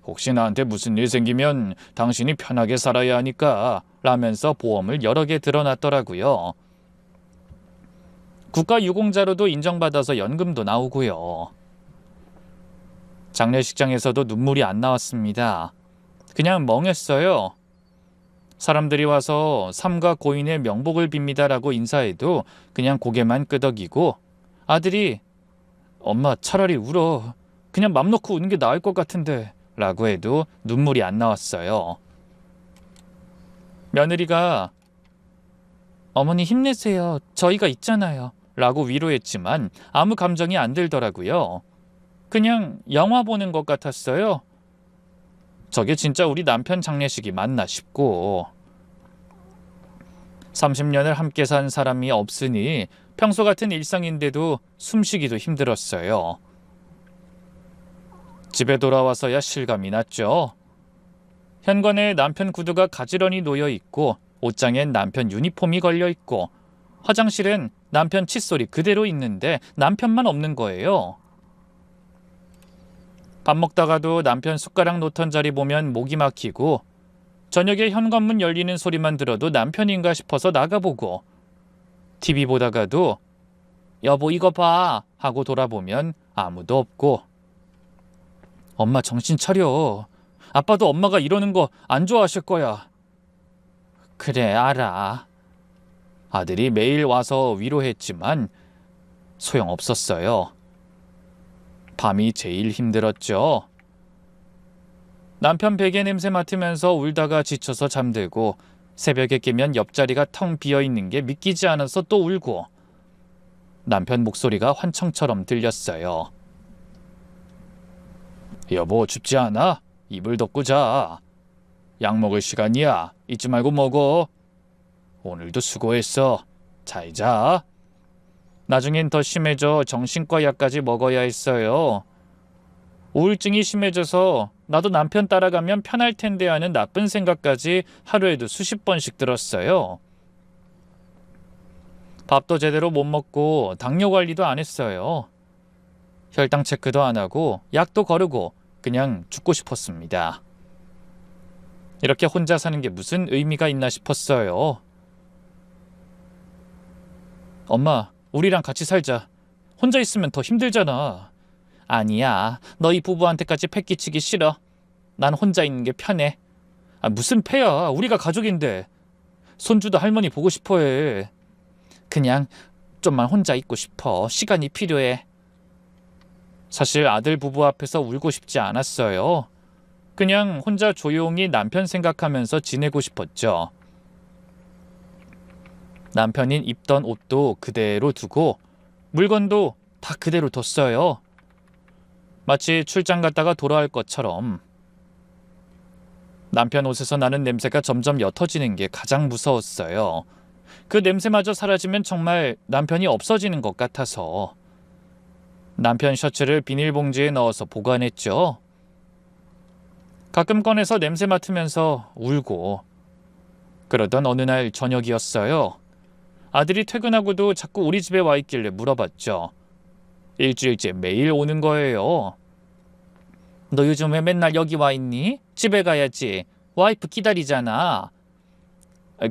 혹시 나한테 무슨 일 생기면 당신이 편하게 살아야 하니까 라면서 보험을 여러 개 들어놨더라고요. 국가유공자로도 인정받아서 연금도 나오고요. 장례식장에서도 눈물이 안 나왔습니다. 그냥 멍했어요. 사람들이 와서 삼가 고인의 명복을 빕니다라고 인사해도 그냥 고개만 끄덕이고 아들이 엄마 차라리 울어. 그냥 맘 놓고 우는 게 나을 것 같은데 라고 해도 눈물이 안 나왔어요. 며느리가 어머니 힘내세요. 저희가 있잖아요. 라고 위로했지만 아무 감정이 안 들더라고요. 그냥 영화 보는 것 같았어요. 저게 진짜 우리 남편 장례식이 맞나 싶고 30년을 함께 산 사람이 없으니 평소 같은 일상인데도 숨쉬기도 힘들었어요. 집에 돌아와서야 실감이 났죠. 현관에 남편 구두가 가지런히 놓여 있고 옷장엔 남편 유니폼이 걸려 있고 화장실엔 남편 칫솔이 그대로 있는데 남편만 없는 거예요. 밥 먹다가도 남편 숟가락 놓던 자리 보면 목이 막히고 저녁에 현관문 열리는 소리만 들어도 남편인가 싶어서 나가보고 TV 보다가도 여보 이거 봐 하고 돌아보면 아무도 없고 엄마 정신 차려. 아빠도 엄마가 이러는 거 안 좋아하실 거야. 그래 알아. 아들이 매일 와서 위로했지만 소용없었어요. 밤이 제일 힘들었죠. 남편 베개 냄새 맡으면서 울다가 지쳐서 잠들고 새벽에 깨면 옆자리가 텅 비어있는 게 믿기지 않아서 또 울고 남편 목소리가 환청처럼 들렸어요. 여보, 춥지 않아? 이불 덮고 자. 약 먹을 시간이야. 잊지 말고 먹어. 오늘도 수고했어. 잘 자. 나중엔 더 심해져 정신과 약까지 먹어야 했어요. 우울증이 심해져서 나도 남편 따라가면 편할 텐데 하는 나쁜 생각까지 하루에도 수십 번씩 들었어요. 밥도 제대로 못 먹고 당뇨 관리도 안 했어요. 혈당 체크도 안 하고 약도 거르고 그냥 죽고 싶었습니다. 이렇게 혼자 사는 게 무슨 의미가 있나 싶었어요. 엄마, 우리랑 같이 살자. 혼자 있으면 더 힘들잖아. 아니야, 너희 부부한테까지 패 끼치기 싫어. 난 혼자 있는 게 편해. 무슨 패야, 우리가 가족인데. 손주도 할머니 보고 싶어 해. 그냥 좀만 혼자 있고 싶어. 시간이 필요해. 사실 아들 부부 앞에서 울고 싶지 않았어요. 그냥 혼자 조용히 남편 생각하면서 지내고 싶었죠. 남편이 입던 옷도 그대로 두고 물건도 다 그대로 뒀어요. 마치 출장 갔다가 돌아올 것처럼. 남편 옷에서 나는 냄새가 점점 옅어지는 게 가장 무서웠어요. 그 냄새마저 사라지면 정말 남편이 없어지는 것 같아서. 남편 셔츠를 비닐봉지에 넣어서 보관했죠. 가끔 꺼내서 냄새 맡으면서 울고. 그러던 어느 날 저녁이었어요. 아들이 퇴근하고도 자꾸 우리 집에 와 있길래 물어봤죠. 일주일째 매일 오는 거예요. 너 요즘 왜 맨날 여기 와 있니? 집에 가야지. 와이프 기다리잖아.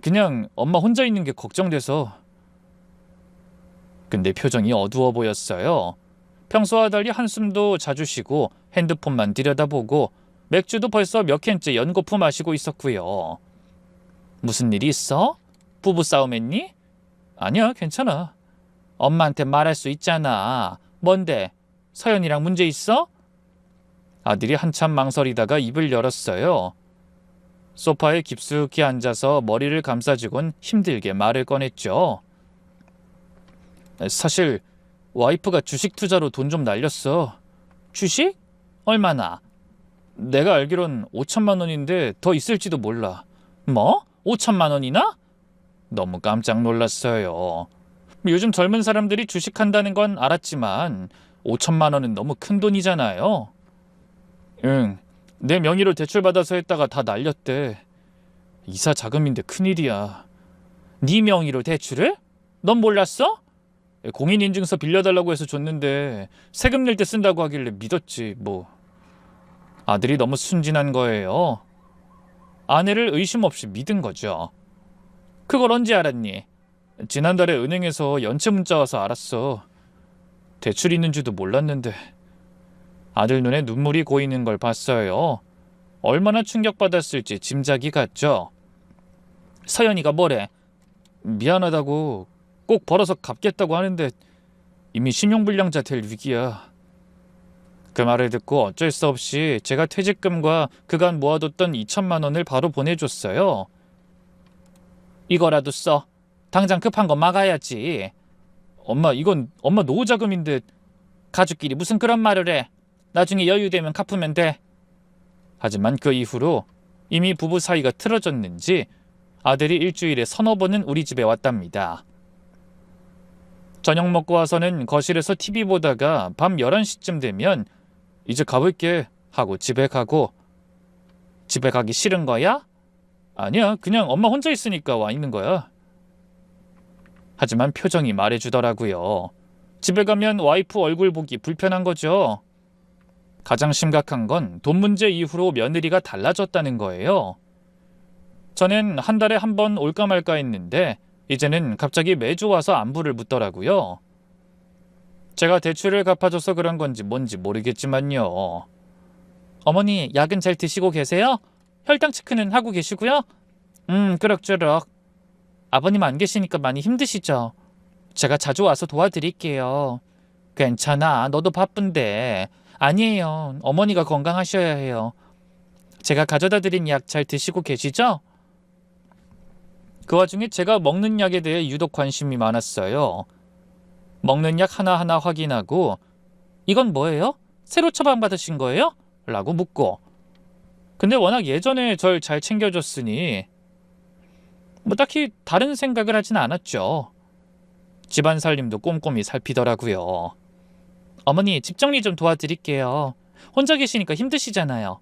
그냥 엄마 혼자 있는 게 걱정돼서. 근데 표정이 어두워 보였어요. 평소와 달리 한숨도 자주 쉬고 핸드폰만 들여다보고 맥주도 벌써 몇 캔째 연거푸 마시고 있었고요. 무슨 일이 있어? 부부싸움 했니? 아니야, 괜찮아. 엄마한테 말할 수 있잖아. 뭔데? 서연이랑 문제 있어? 아들이 한참 망설이다가 입을 열었어요. 소파에 깊숙이 앉아서 머리를 감싸주곤 힘들게 말을 꺼냈죠. 사실 와이프가 주식 투자로 돈 좀 날렸어. 주식? 얼마나? 내가 알기론 5천만 원인데 더 있을지도 몰라. 뭐? 5천만 원이나? 너무 깜짝 놀랐어요. 요즘 젊은 사람들이 주식한다는 건 알았지만 5천만 원은 너무 큰 돈이잖아요. 응, 내 명의로 대출받아서 했다가 다 날렸대. 이사 자금인데 큰일이야. 네 명의로 대출을? 넌 몰랐어? 공인인증서 빌려달라고 해서 줬는데 세금 낼 때 쓴다고 하길래 믿었지 뭐. 아들이 너무 순진한 거예요. 아내를 의심 없이 믿은 거죠. 그걸 언제 알았니? 지난달에 은행에서 연체 문자 와서 알았어. 대출 있는 줄도 몰랐는데. 아들 눈에 눈물이 고이는 걸 봤어요. 얼마나 충격받았을지 짐작이 갔죠. 서연이가 뭐래? 미안하다고 꼭 벌어서 갚겠다고 하는데 이미 신용불량자 될 위기야. 그 말을 듣고 어쩔 수 없이 제가 퇴직금과 그간 모아뒀던 2천만 원을 바로 보내줬어요. 이거라도 써. 당장 급한 거 막아야지. 엄마, 이건 엄마 노후자금인데. 가족끼리 무슨 그런 말을 해. 나중에 여유되면 갚으면 돼. 하지만 그 이후로 이미 부부 사이가 틀어졌는지 아들이 일주일에 서너 번은 우리 집에 왔답니다. 저녁 먹고 와서는 거실에서 TV 보다가 밤 11시쯤 되면 이제 가볼게 하고 집에 가고. 집에 가기 싫은 거야? 아니야, 그냥 엄마 혼자 있으니까 와 있는 거야. 하지만 표정이 말해주더라고요. 집에 가면 와이프 얼굴 보기 불편한 거죠. 가장 심각한 건 돈 문제 이후로 며느리가 달라졌다는 거예요. 저는 한 달에 한 번 올까 말까 했는데 이제는 갑자기 매주 와서 안부를 묻더라고요. 제가 대출을 갚아줘서 그런 건지 뭔지 모르겠지만요. 어머니, 약은 잘 드시고 계세요? 혈당 체크는 하고 계시고요? 그럭저럭. 아버님 안 계시니까 많이 힘드시죠? 제가 자주 와서 도와드릴게요. 괜찮아, 너도 바쁜데. 아니에요, 어머니가 건강하셔야 해요. 제가 가져다 드린 약 잘 드시고 계시죠? 그 와중에 제가 먹는 약에 대해 유독 관심이 많았어요. 먹는 약 하나하나 확인하고 이건 뭐예요? 새로 처방받으신 거예요? 라고 묻고, 근데 워낙 예전에 절 잘 챙겨줬으니 뭐 딱히 다른 생각을 하진 않았죠. 집안 살림도 꼼꼼히 살피더라고요. 어머니, 집 정리 좀 도와드릴게요. 혼자 계시니까 힘드시잖아요.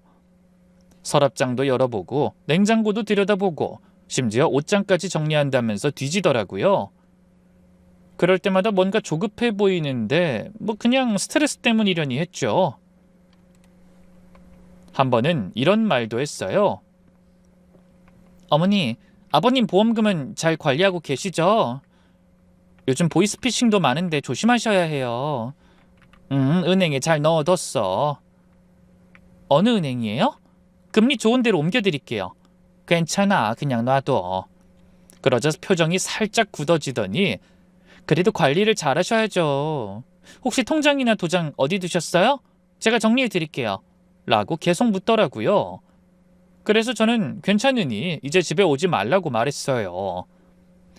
서랍장도 열어보고 냉장고도 들여다보고 심지어 옷장까지 정리한다면서 뒤지더라고요. 그럴 때마다 뭔가 조급해 보이는데 뭐 그냥 스트레스 때문이려니 했죠. 한 번은 이런 말도 했어요. 어머니, 아버님 보험금은 잘 관리하고 계시죠? 요즘 보이스피싱도 많은데 조심하셔야 해요. 은행에 잘 넣어뒀어. 어느 은행이에요? 금리 좋은 데로 옮겨드릴게요. 괜찮아, 그냥 놔둬. 그러자 표정이 살짝 굳어지더니 그래도 관리를 잘 하셔야죠. 혹시 통장이나 도장 어디 두셨어요? 제가 정리해드릴게요. 라고 계속 묻더라고요. 그래서 저는 괜찮으니 이제 집에 오지 말라고 말했어요.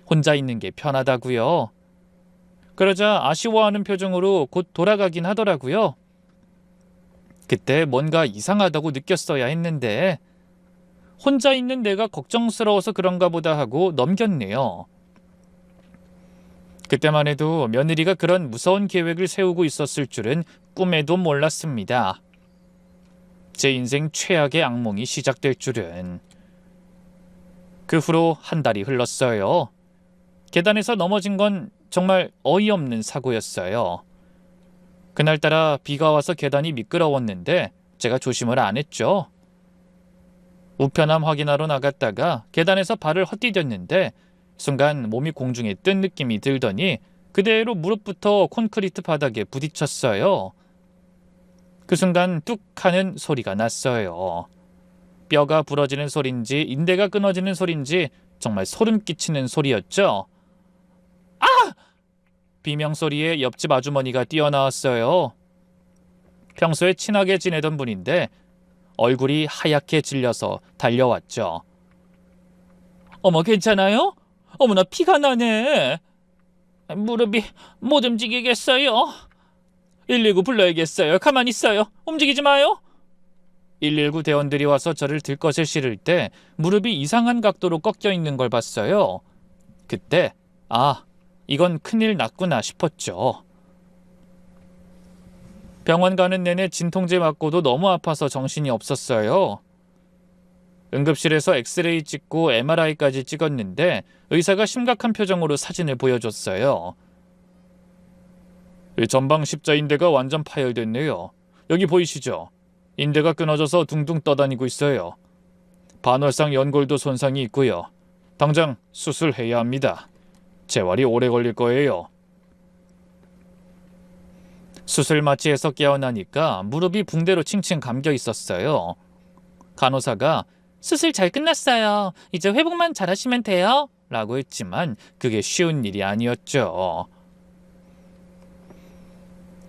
혼자 있는 게 편하다고요. 그러자 아쉬워하는 표정으로 곧 돌아가긴 하더라고요. 그때 뭔가 이상하다고 느꼈어야 했는데 혼자 있는 내가 걱정스러워서 그런가 보다 하고 넘겼네요. 그때만 해도 며느리가 그런 무서운 계획을 세우고 있었을 줄은 꿈에도 몰랐습니다. 제 인생 최악의 악몽이 시작될 줄은. 그 후로 한 달이 흘렀어요. 계단에서 넘어진 건 정말 어이없는 사고였어요. 그날따라 비가 와서 계단이 미끄러웠는데 제가 조심을 안 했죠. 우편함 확인하러 나갔다가 계단에서 발을 헛디뎠는데 순간 몸이 공중에 뜬 느낌이 들더니 그대로 무릎부터 콘크리트 바닥에 부딪혔어요. 그 순간 뚝 하는 소리가 났어요. 뼈가 부러지는 소린지 인대가 끊어지는 소린지 정말 소름 끼치는 소리였죠. 아! 비명소리에 옆집 아주머니가 뛰어나왔어요. 평소에 친하게 지내던 분인데 얼굴이 하얗게 질려서 달려왔죠. 어머, 괜찮아요? 어머나, 피가 나네. 무릎이 못 움직이겠어요. 119 불러야겠어요. 가만히 있어요. 움직이지 마요. 119 대원들이 와서 저를 들것에 실을 때 무릎이 이상한 각도로 꺾여 있는 걸 봤어요. 그때 이건 큰일 났구나 싶었죠. 병원 가는 내내 진통제 맞고도 너무 아파서 정신이 없었어요. 응급실에서 엑스레이 찍고 MRI까지 찍었는데 의사가 심각한 표정으로 사진을 보여줬어요. 전방 십자인대가 완전 파열됐네요. 여기 보이시죠? 인대가 끊어져서 둥둥 떠다니고 있어요. 반월상 연골도 손상이 있고요. 당장 수술해야 합니다. 재활이 오래 걸릴 거예요. 수술 마취에서 깨어나니까 무릎이 붕대로 칭칭 감겨 있었어요. 간호사가 수술 잘 끝났어요. 이제 회복만 잘하시면 돼요. 라고 했지만 그게 쉬운 일이 아니었죠.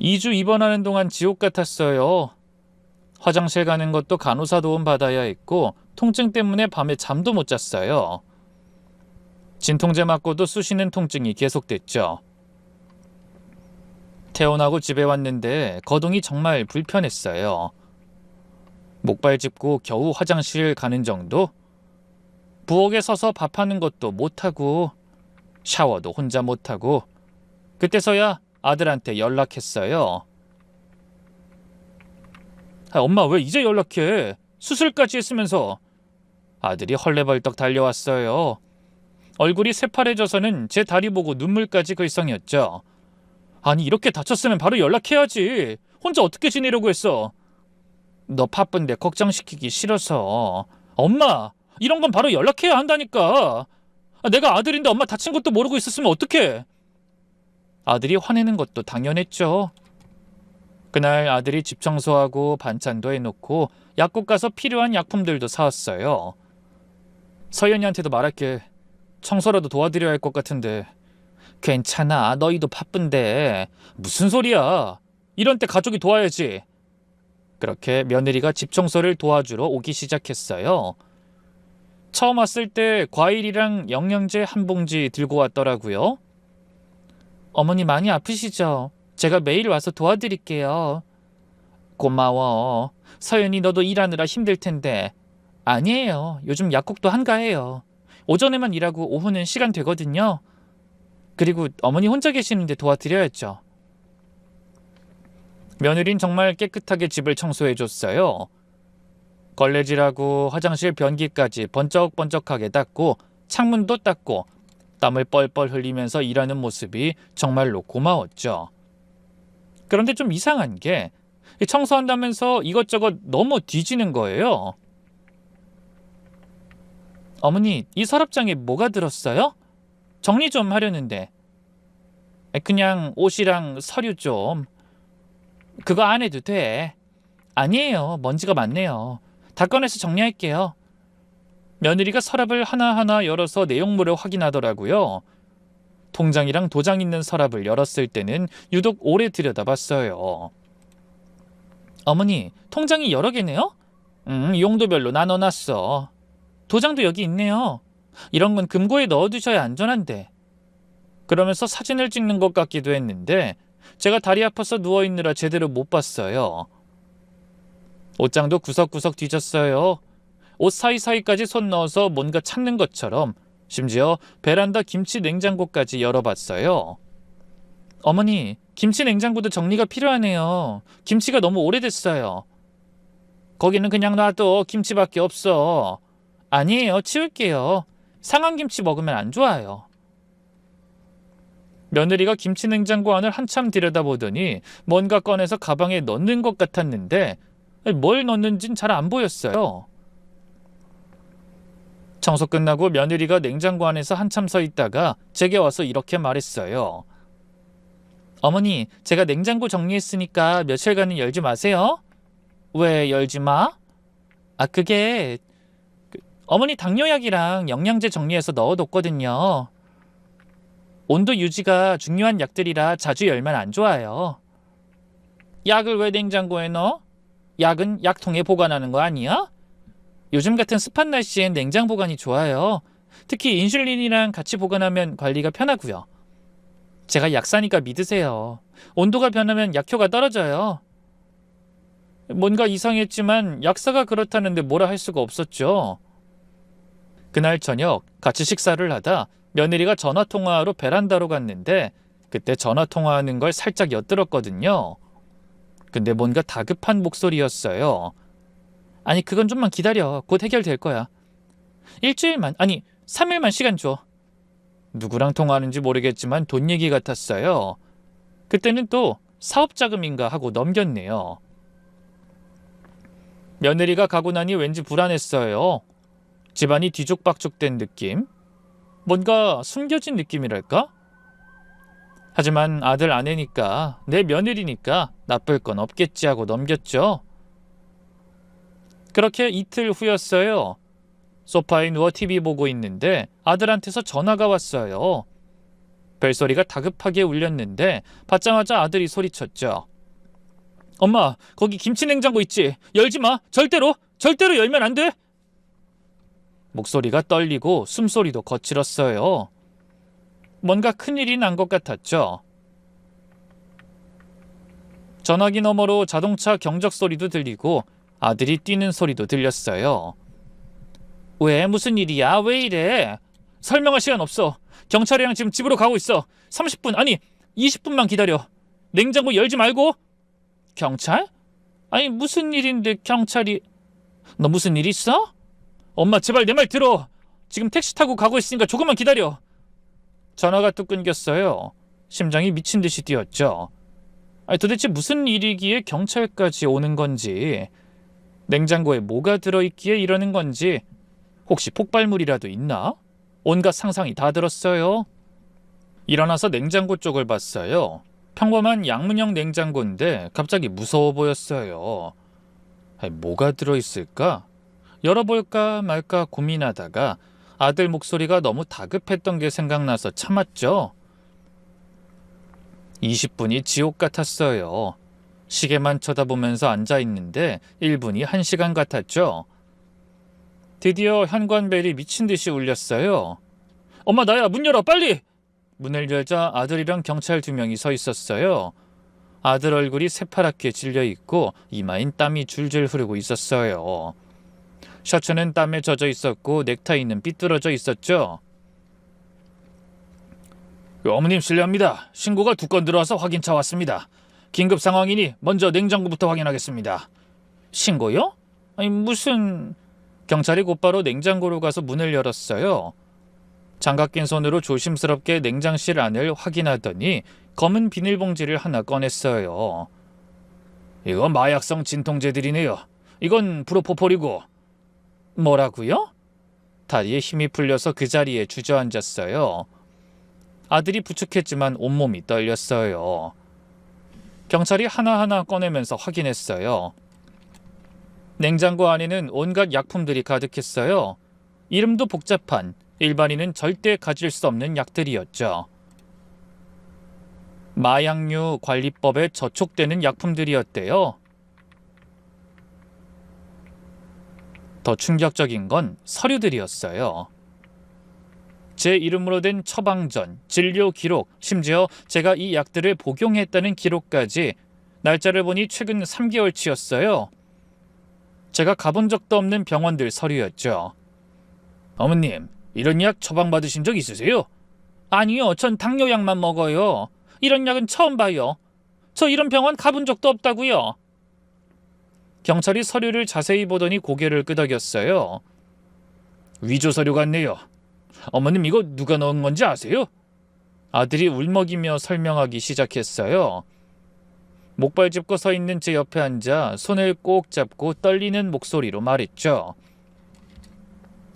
2주 입원하는 동안 지옥 같았어요. 화장실 가는 것도 간호사 도움 받아야 했고 통증 때문에 밤에 잠도 못 잤어요. 진통제 맞고도 쑤시는 통증이 계속됐죠. 퇴원하고 집에 왔는데 거동이 정말 불편했어요. 목발 짚고 겨우 화장실 가는 정도? 부엌에 서서 밥하는 것도 못하고 샤워도 혼자 못하고 그때서야 아들한테 연락했어요. 엄마, 왜 이제 연락해? 수술까지 했으면서. 아들이 헐레벌떡 달려왔어요. 얼굴이 새파래져서는 제 다리 보고 눈물까지 글썽였죠. 아니, 이렇게 다쳤으면 바로 연락해야지. 혼자 어떻게 지내려고 했어? 너 바쁜데 걱정시키기 싫어서. 엄마, 이런 건 바로 연락해야 한다니까. 내가 아들인데 엄마 다친 것도 모르고 있었으면 어떡해? 아들이 화내는 것도 당연했죠. 그날 아들이 집 청소하고 반찬도 해놓고 약국 가서 필요한 약품들도 사왔어요. 서연이한테도 말할게. 청소라도 도와드려야 할 것 같은데. 괜찮아, 너희도 바쁜데. 무슨 소리야. 이런 때 가족이 도와야지. 그렇게 며느리가 집 청소를 도와주러 오기 시작했어요. 처음 왔을 때 과일이랑 영양제 한 봉지 들고 왔더라고요. 어머니 많이 아프시죠? 제가 매일 와서 도와드릴게요. 고마워. 서연이 너도 일하느라 힘들 텐데. 아니에요. 요즘 약국도 한가해요. 오전에만 일하고 오후는 시간 되거든요. 그리고 어머니 혼자 계시는데 도와드려야죠. 며느린 정말 깨끗하게 집을 청소해줬어요. 걸레질하고 화장실 변기까지 번쩍번쩍하게 닦고 창문도 닦고 땀을 뻘뻘 흘리면서 일하는 모습이 정말로 고마웠죠. 그런데 좀 이상한 게 청소한다면서 이것저것 너무 뒤지는 거예요. 어머니, 이 서랍장에 뭐가 들었어요? 정리 좀 하려는데. 그냥 옷이랑 서류 좀. 그거 안 해도 돼. 아니에요. 먼지가 많네요. 다 꺼내서 정리할게요. 며느리가 서랍을 하나하나 열어서 내용물을 확인하더라고요. 통장이랑 도장 있는 서랍을 열었을 때는 유독 오래 들여다봤어요. 어머니, 통장이 여러 개네요? 용도별로 나눠놨어. 도장도 여기 있네요. 이런 건 금고에 넣어두셔야 안전한데. 그러면서 사진을 찍는 것 같기도 했는데 제가 다리 아파서 누워있느라 제대로 못 봤어요. 옷장도 구석구석 뒤졌어요. 옷 사이사이까지 손 넣어서 뭔가 찾는 것처럼 심지어 베란다 김치 냉장고까지 열어봤어요. 어머니, 김치 냉장고도 정리가 필요하네요. 김치가 너무 오래됐어요. 거기는 그냥 놔둬. 김치밖에 없어. 아니에요. 치울게요. 상한 김치 먹으면 안 좋아요. 며느리가 김치 냉장고 안을 한참 들여다보더니 뭔가 꺼내서 가방에 넣는 것 같았는데 뭘 넣는진 잘 안 보였어요. 청소 끝나고 며느리가 냉장고 안에서 한참 서 있다가 제게 와서 이렇게 말했어요. 어머니, 제가 냉장고 정리했으니까 며칠간은 열지 마세요. 왜 열지 마? 그게 어머니 당뇨약이랑 영양제 정리해서 넣어뒀거든요. 온도 유지가 중요한 약들이라 자주 열면 안 좋아요. 약을 왜 냉장고에 넣어? 약은 약통에 보관하는 거 아니야? 요즘 같은 습한 날씨엔 냉장 보관이 좋아요. 특히 인슐린이랑 같이 보관하면 관리가 편하고요. 제가 약사니까 믿으세요. 온도가 변하면 약효가 떨어져요. 뭔가 이상했지만 약사가 그렇다는데 뭐라 할 수가 없었죠. 그날 저녁 같이 식사를 하다 며느리가 전화통화하러 베란다로 갔는데 그때 전화통화하는 걸 살짝 엿들었거든요. 근데 뭔가 다급한 목소리였어요. 아니, 그건 좀만 기다려. 곧 해결될 거야. 일주일만, 아니 3일만 시간 줘. 누구랑 통화하는지 모르겠지만 돈 얘기 같았어요. 그때는 또 사업자금인가 하고 넘겼네요. 며느리가 가고 나니 왠지 불안했어요. 집안이 뒤죽박죽된 느낌? 뭔가 숨겨진 느낌이랄까? 하지만 아들 아내니까, 내 며느리니까 나쁠 건 없겠지 하고 넘겼죠. 그렇게 이틀 후였어요. 소파에 누워 TV 보고 있는데 아들한테서 전화가 왔어요. 벨소리가 다급하게 울렸는데 받자마자 아들이 소리쳤죠. 엄마, 거기 김치냉장고 있지? 열지 마. 절대로 열면 안 돼. 목소리가 떨리고 숨소리도 거칠었어요. 뭔가 큰일이 난 것 같았죠. 전화기 너머로 자동차 경적 소리도 들리고 아들이 뛰는 소리도 들렸어요. 왜, 무슨 일이야? 왜 이래? 설명할 시간 없어. 경찰이랑 지금 집으로 가고 있어. 30분, 아니 20분만 기다려. 냉장고 열지 말고. 경찰? 아니 무슨 일인데 경찰이... 너 무슨 일 있어? 엄마, 제발 내 말 들어. 지금 택시 타고 가고 있으니까 조금만 기다려. 전화가 또 끊겼어요. 심장이 미친 듯이 뛰었죠. 아니 도대체 무슨 일이기에 경찰까지 오는 건지, 냉장고에 뭐가 들어있기에 이러는 건지, 혹시 폭발물이라도 있나? 온갖 상상이 다 들었어요. 일어나서 냉장고 쪽을 봤어요. 평범한 양문형 냉장고인데 갑자기 무서워 보였어요. 아니, 뭐가 들어있을까? 열어볼까 말까 고민하다가 아들 목소리가 너무 다급했던 게 생각나서 참았죠. 20분이 지옥 같았어요. 시계만 쳐다보면서 앉아있는데 1분이 1시간 같았죠. 드디어 현관벨이 미친 듯이 울렸어요. 엄마, 나야. 문 열어, 빨리! 문을 열자 아들이랑 경찰 2명이 서 있었어요. 아들 얼굴이 새파랗게 질려 있고 이마엔 땀이 줄줄 흐르고 있었어요. 셔츠는 땀에 젖어 있었고 넥타이는 삐뚤어져 있었죠. 어머님 실례합니다. 신고가 2건 들어와서 확인차 왔습니다. 긴급 상황이니 먼저 냉장고부터 확인하겠습니다. 신고요? 아니 무슨... 경찰이 곧바로 냉장고로 가서 문을 열었어요. 장갑 낀 손으로 조심스럽게 냉장실 안을 확인하더니 검은 비닐봉지를 하나 꺼냈어요. 이거 마약성 진통제들이네요. 이건 프로포폴이고. 뭐라고요? 다리에 힘이 풀려서 그 자리에 주저앉았어요. 아들이 부축했지만 온몸이 떨렸어요. 경찰이 하나하나 꺼내면서 확인했어요. 냉장고 안에는 온갖 약품들이 가득했어요. 이름도 복잡한, 일반인은 절대 가질 수 없는 약들이었죠. 마약류 관리법에 저촉되는 약품들이었대요. 더 충격적인 건 서류들이었어요. 제 이름으로 된 처방전, 진료 기록, 심지어 제가 이 약들을 복용했다는 기록까지 날짜를 보니 최근 3개월치였어요. 제가 가본 적도 없는 병원들 서류였죠. 어머님, 이런 약 처방받으신 적 있으세요? 아니요, 전 당뇨약만 먹어요. 이런 약은 처음 봐요. 저 이런 병원 가본 적도 없다고요. 경찰이 서류를 자세히 보더니 고개를 끄덕였어요. 위조 서류 같네요. 어머님 이거 누가 넣은 건지 아세요? 아들이 울먹이며 설명하기 시작했어요. 목발 짚고 서 있는 제 옆에 앉아 손을 꼭 잡고 떨리는 목소리로 말했죠.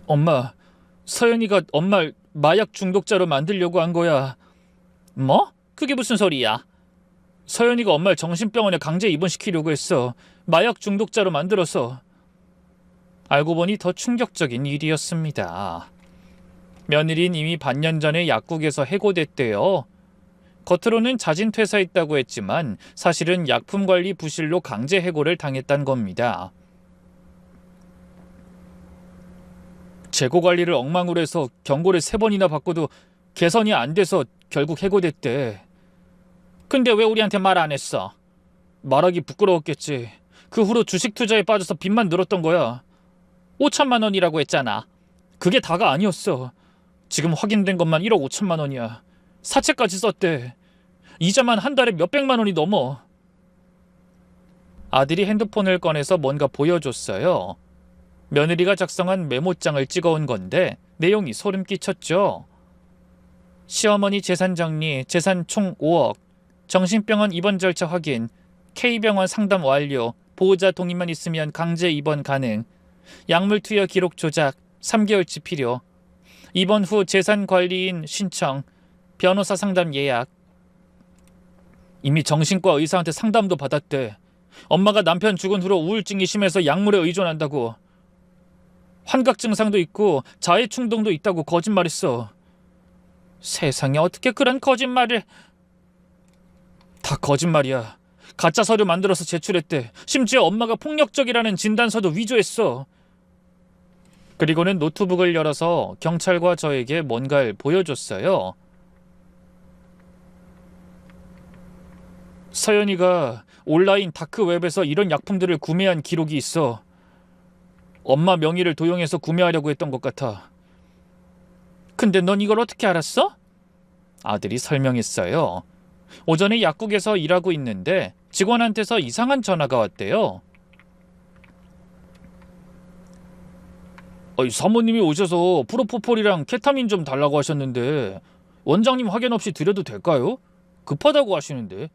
엄마, 서연이가 엄마를 마약 중독자로 만들려고 한 거야. 뭐? 그게 무슨 소리야? 서연이가 엄마를 정신병원에 강제 입원시키려고 했어. 마약 중독자로 만들어서. 알고 보니 더 충격적인 일이었습니다. 며느리는 이미 반년 전에 약국에서 해고됐대요. 겉으로는 자진 퇴사했다고 했지만 사실은 약품관리 부실로 강제 해고를 당했단 겁니다. 재고관리를 엉망으로 해서 경고를 3번이나 받고도 개선이 안 돼서 결국 해고됐대. 근데 왜 우리한테 말 안 했어? 말하기 부끄러웠겠지. 그 후로 주식 투자에 빠져서 빚만 늘었던 거야. 5천만 원이라고 했잖아. 그게 다가 아니었어. 지금 확인된 것만 1억 5천만 원이야. 사채까지 썼대. 이자만 한 달에 몇백만 원이 넘어. 아들이 핸드폰을 꺼내서 뭔가 보여줬어요. 며느리가 작성한 메모장을 찍어온 건데 내용이 소름 끼쳤죠. 시어머니 재산 정리, 재산 총 5억, 정신병원 입원 절차 확인, K병원 상담 완료, 보호자 동의만 있으면 강제 입원 가능, 약물 투여 기록 조작, 3개월치 필요, 입원 후 재산관리인 신청, 변호사 상담 예약. 이미 정신과 의사한테 상담도 받았대. 엄마가 남편 죽은 후로 우울증이 심해서 약물에 의존한다고. 환각 증상도 있고 자해 충동도 있다고 거짓말했어. 세상에 어떻게 그런 거짓말을... 다 거짓말이야. 가짜 서류 만들어서 제출했대. 심지어 엄마가 폭력적이라는 진단서도 위조했어. 그리고는 노트북을 열어서 경찰과 저에게 뭔가를 보여줬어요. 서연이가 온라인 다크웹에서 이런 약품들을 구매한 기록이 있어. 엄마 명의를 도용해서 구매하려고 했던 것 같아. 근데 넌 이걸 어떻게 알았어? 아들이 설명했어요. 오전에 약국에서 일하고 있는데 직원한테서 이상한 전화가 왔대요. 사모님이 오셔서 프로포폴이랑 케타민 좀 달라고 하셨는데 원장님 확인 없이 드려도 될까요? 급하다고 하시는데.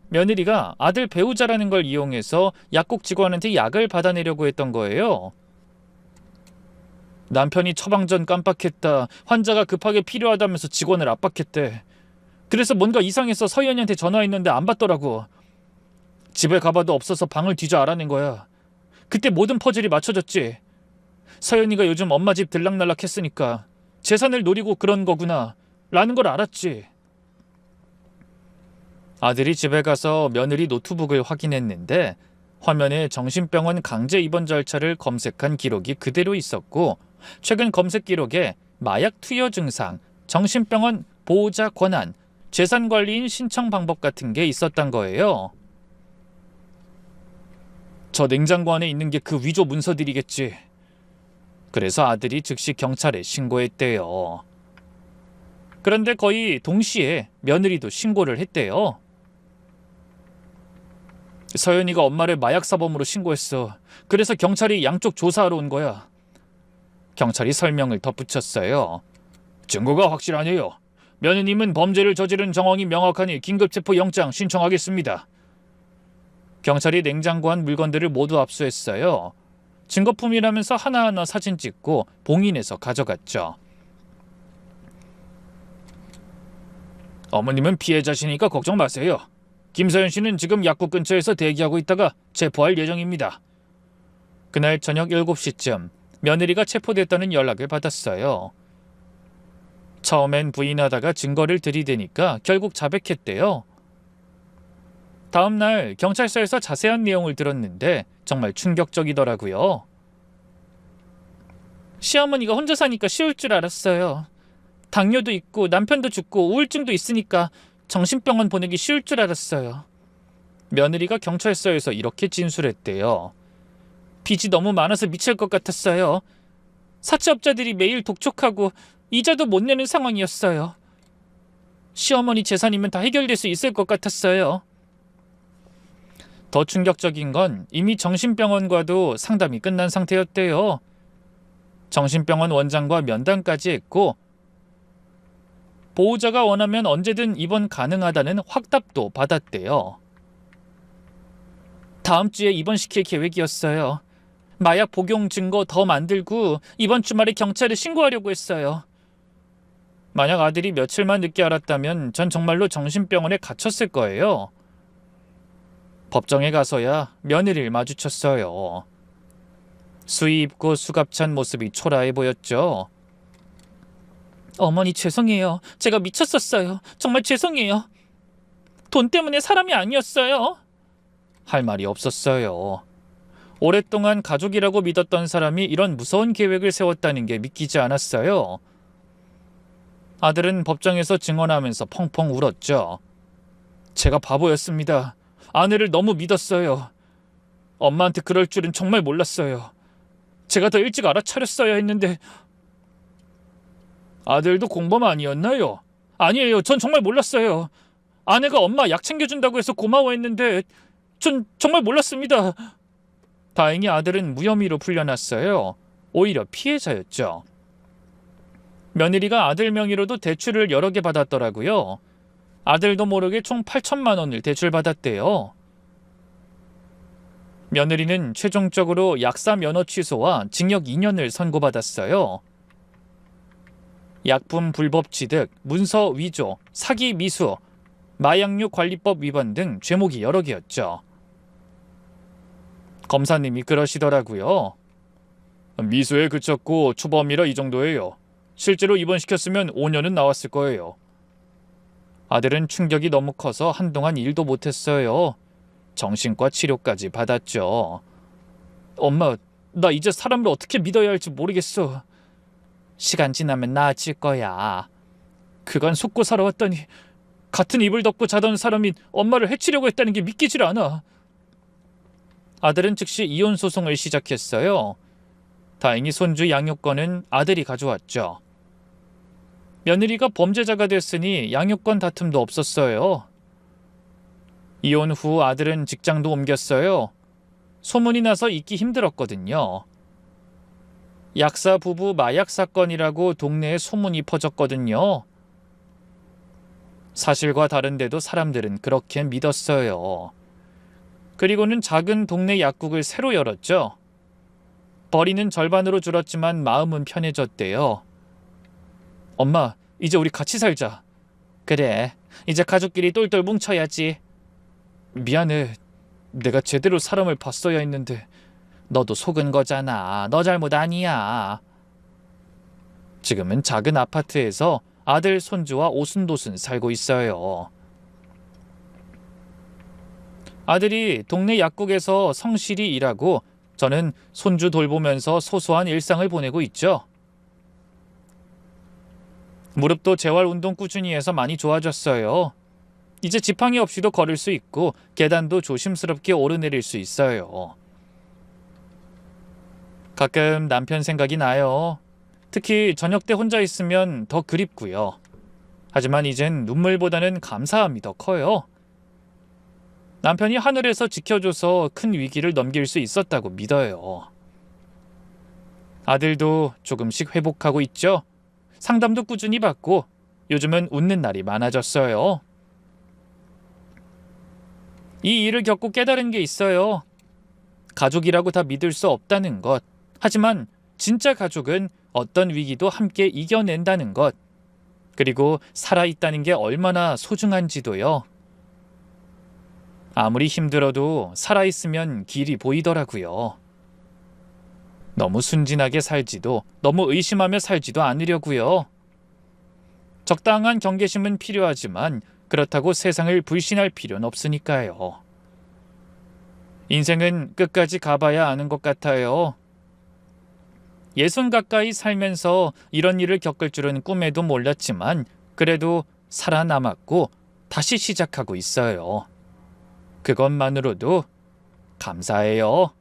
며느리가 아들 배우자라는 걸 이용해서 약국 직원한테 약을 받아내려고 했던 거예요. 남편이 처방전 깜빡했다, 환자가 급하게 필요하다면서 직원을 압박했대. 그래서 뭔가 이상해서 서연이한테 전화했는데 안 받더라고. 집에 가봐도 없어서 방을 뒤져 알아낸 거야. 그때 모든 퍼즐이 맞춰졌지. 서연이가 요즘 엄마 집 들락날락 했으니까 재산을 노리고 그런 거구나 라는 걸 알았지. 아들이 집에 가서 며느리 노트북을 확인했는데 화면에 정신병원 강제 입원 절차를 검색한 기록이 그대로 있었고 최근 검색 기록에 마약 투여 증상, 정신병원 보호자 권한, 재산관리인 신청 방법 같은 게 있었단 거예요. 저 냉장고 안에 있는 게 그 위조 문서들이겠지. 그래서 아들이 즉시 경찰에 신고했대요. 그런데 거의 동시에 며느리도 신고를 했대요. 서연이가 엄마를 마약사범으로 신고했어. 그래서 경찰이 양쪽 조사하러 온 거야. 경찰이 설명을 덧붙였어요. 증거가 확실하네요. 며느님은 범죄를 저지른 정황이 명확하니 긴급체포 영장 신청하겠습니다. 경찰이 냉장고 안 물건들을 모두 압수했어요. 증거품이라면서 하나하나 사진 찍고 봉인해서 가져갔죠. 어머님은 피해자시니까 걱정 마세요. 김서연 씨는 지금 약국 근처에서 대기하고 있다가 체포할 예정입니다. 그날 저녁 7시쯤 며느리가 체포됐다는 연락을 받았어요. 처음엔 부인하다가 증거를 들이대니까 결국 자백했대요. 다음 날 경찰서에서 자세한 내용을 들었는데 정말 충격적이더라고요. 시어머니가 혼자 사니까 쉬울 줄 알았어요. 당뇨도 있고 남편도 죽고 우울증도 있으니까 정신병원 보내기 쉬울 줄 알았어요. 며느리가 경찰서에서 이렇게 진술했대요. 빚이 너무 많아서 미칠 것 같았어요. 사채업자들이 매일 독촉하고 이자도 못 내는 상황이었어요. 시어머니 재산이면 다 해결될 수 있을 것 같았어요. 더 충격적인 건 이미 정신병원과도 상담이 끝난 상태였대요. 정신병원 원장과 면담까지 했고 보호자가 원하면 언제든 입원 가능하다는 확답도 받았대요. 다음 주에 입원시킬 계획이었어요. 마약 복용 증거 더 만들고 이번 주말에 경찰에 신고하려고 했어요. 만약 아들이 며칠만 늦게 알았다면 전 정말로 정신병원에 갇혔을 거예요. 법정에 가서야 며느리를 마주쳤어요. 수의 입고 수갑찬 모습이 초라해 보였죠. 어머니 죄송해요. 제가 미쳤었어요. 정말 죄송해요. 돈 때문에 사람이 아니었어요. 할 말이 없었어요. 오랫동안 가족이라고 믿었던 사람이 이런 무서운 계획을 세웠다는 게 믿기지 않았어요. 아들은 법정에서 증언하면서 펑펑 울었죠. 제가 바보였습니다. 아내를 너무 믿었어요. 엄마한테 그럴 줄은 정말 몰랐어요. 제가 더 일찍 알아차렸어야 했는데. 아들도 공범 아니었나요? 아니에요. 전 정말 몰랐어요. 아내가 엄마 약 챙겨준다고 해서 고마워했는데 전 정말 몰랐습니다. 다행히 아들은 무혐의로 풀려났어요. 오히려 피해자였죠. 며느리가 아들 명의로도 대출을 여러 개 받았더라고요. 아들도 모르게 총 8천만 원을 대출받았대요. 며느리는 최종적으로 약사 면허 취소와 징역 2년을 선고받았어요. 약품 불법 취득, 문서 위조, 사기 미수, 마약류 관리법 위반 등 죄목이 여러 개였죠. 검사님이 그러시더라고요. 미수에 그쳤고 초범이라 이 정도예요. 실제로 입원시켰으면 5년은 나왔을 거예요. 아들은 충격이 너무 커서 한동안 일도 못했어요. 정신과 치료까지 받았죠. 엄마, 나 이제 사람을 어떻게 믿어야 할지 모르겠어. 시간 지나면 나아질 거야. 그간 속고 살아왔더니 같은 이불 덮고 자던 사람이 엄마를 해치려고 했다는 게 믿기질 않아. 아들은 즉시 이혼 소송을 시작했어요. 다행히 손주 양육권은 아들이 가져왔죠. 며느리가 범죄자가 됐으니 양육권 다툼도 없었어요. 이혼 후 아들은 직장도 옮겼어요. 소문이 나서 있기 힘들었거든요. 약사 부부 마약 사건이라고 동네에 소문이 퍼졌거든요. 사실과 다른데도 사람들은 그렇게 믿었어요. 그리고는 작은 동네 약국을 새로 열었죠. 벌이는 절반으로 줄었지만 마음은 편해졌대요. 엄마, 이제 우리 같이 살자. 그래, 이제 가족끼리 똘똘 뭉쳐야지. 미안해. 내가 제대로 사람을 봤어야 했는데 너도 속은 거잖아. 너 잘못 아니야. 지금은 작은 아파트에서 아들 손주와 오순도순 살고 있어요. 아들이 동네 약국에서 성실히 일하고 저는 손주 돌보면서 소소한 일상을 보내고 있죠. 무릎도 재활 운동 꾸준히 해서 많이 좋아졌어요. 이제 지팡이 없이도 걸을 수 있고 계단도 조심스럽게 오르내릴 수 있어요. 가끔 남편 생각이 나요. 특히 저녁 때 혼자 있으면 더 그립고요. 하지만 이젠 눈물보다는 감사함이 더 커요. 남편이 하늘에서 지켜줘서 큰 위기를 넘길 수 있었다고 믿어요. 아들도 조금씩 회복하고 있죠. 상담도 꾸준히 받고 요즘은 웃는 날이 많아졌어요. 이 일을 겪고 깨달은 게 있어요. 가족이라고 다 믿을 수 없다는 것. 하지만 진짜 가족은 어떤 위기도 함께 이겨낸다는 것. 그리고 살아있다는 게 얼마나 소중한지도요. 아무리 힘들어도 살아있으면 길이 보이더라고요. 너무 순진하게 살지도 너무 의심하며 살지도 않으려고요. 적당한 경계심은 필요하지만 그렇다고 세상을 불신할 필요는 없으니까요. 인생은 끝까지 가봐야 아는 것 같아요. 60 가까이 살면서 이런 일을 겪을 줄은 꿈에도 몰랐지만 그래도 살아남았고 다시 시작하고 있어요. 그것만으로도 감사해요.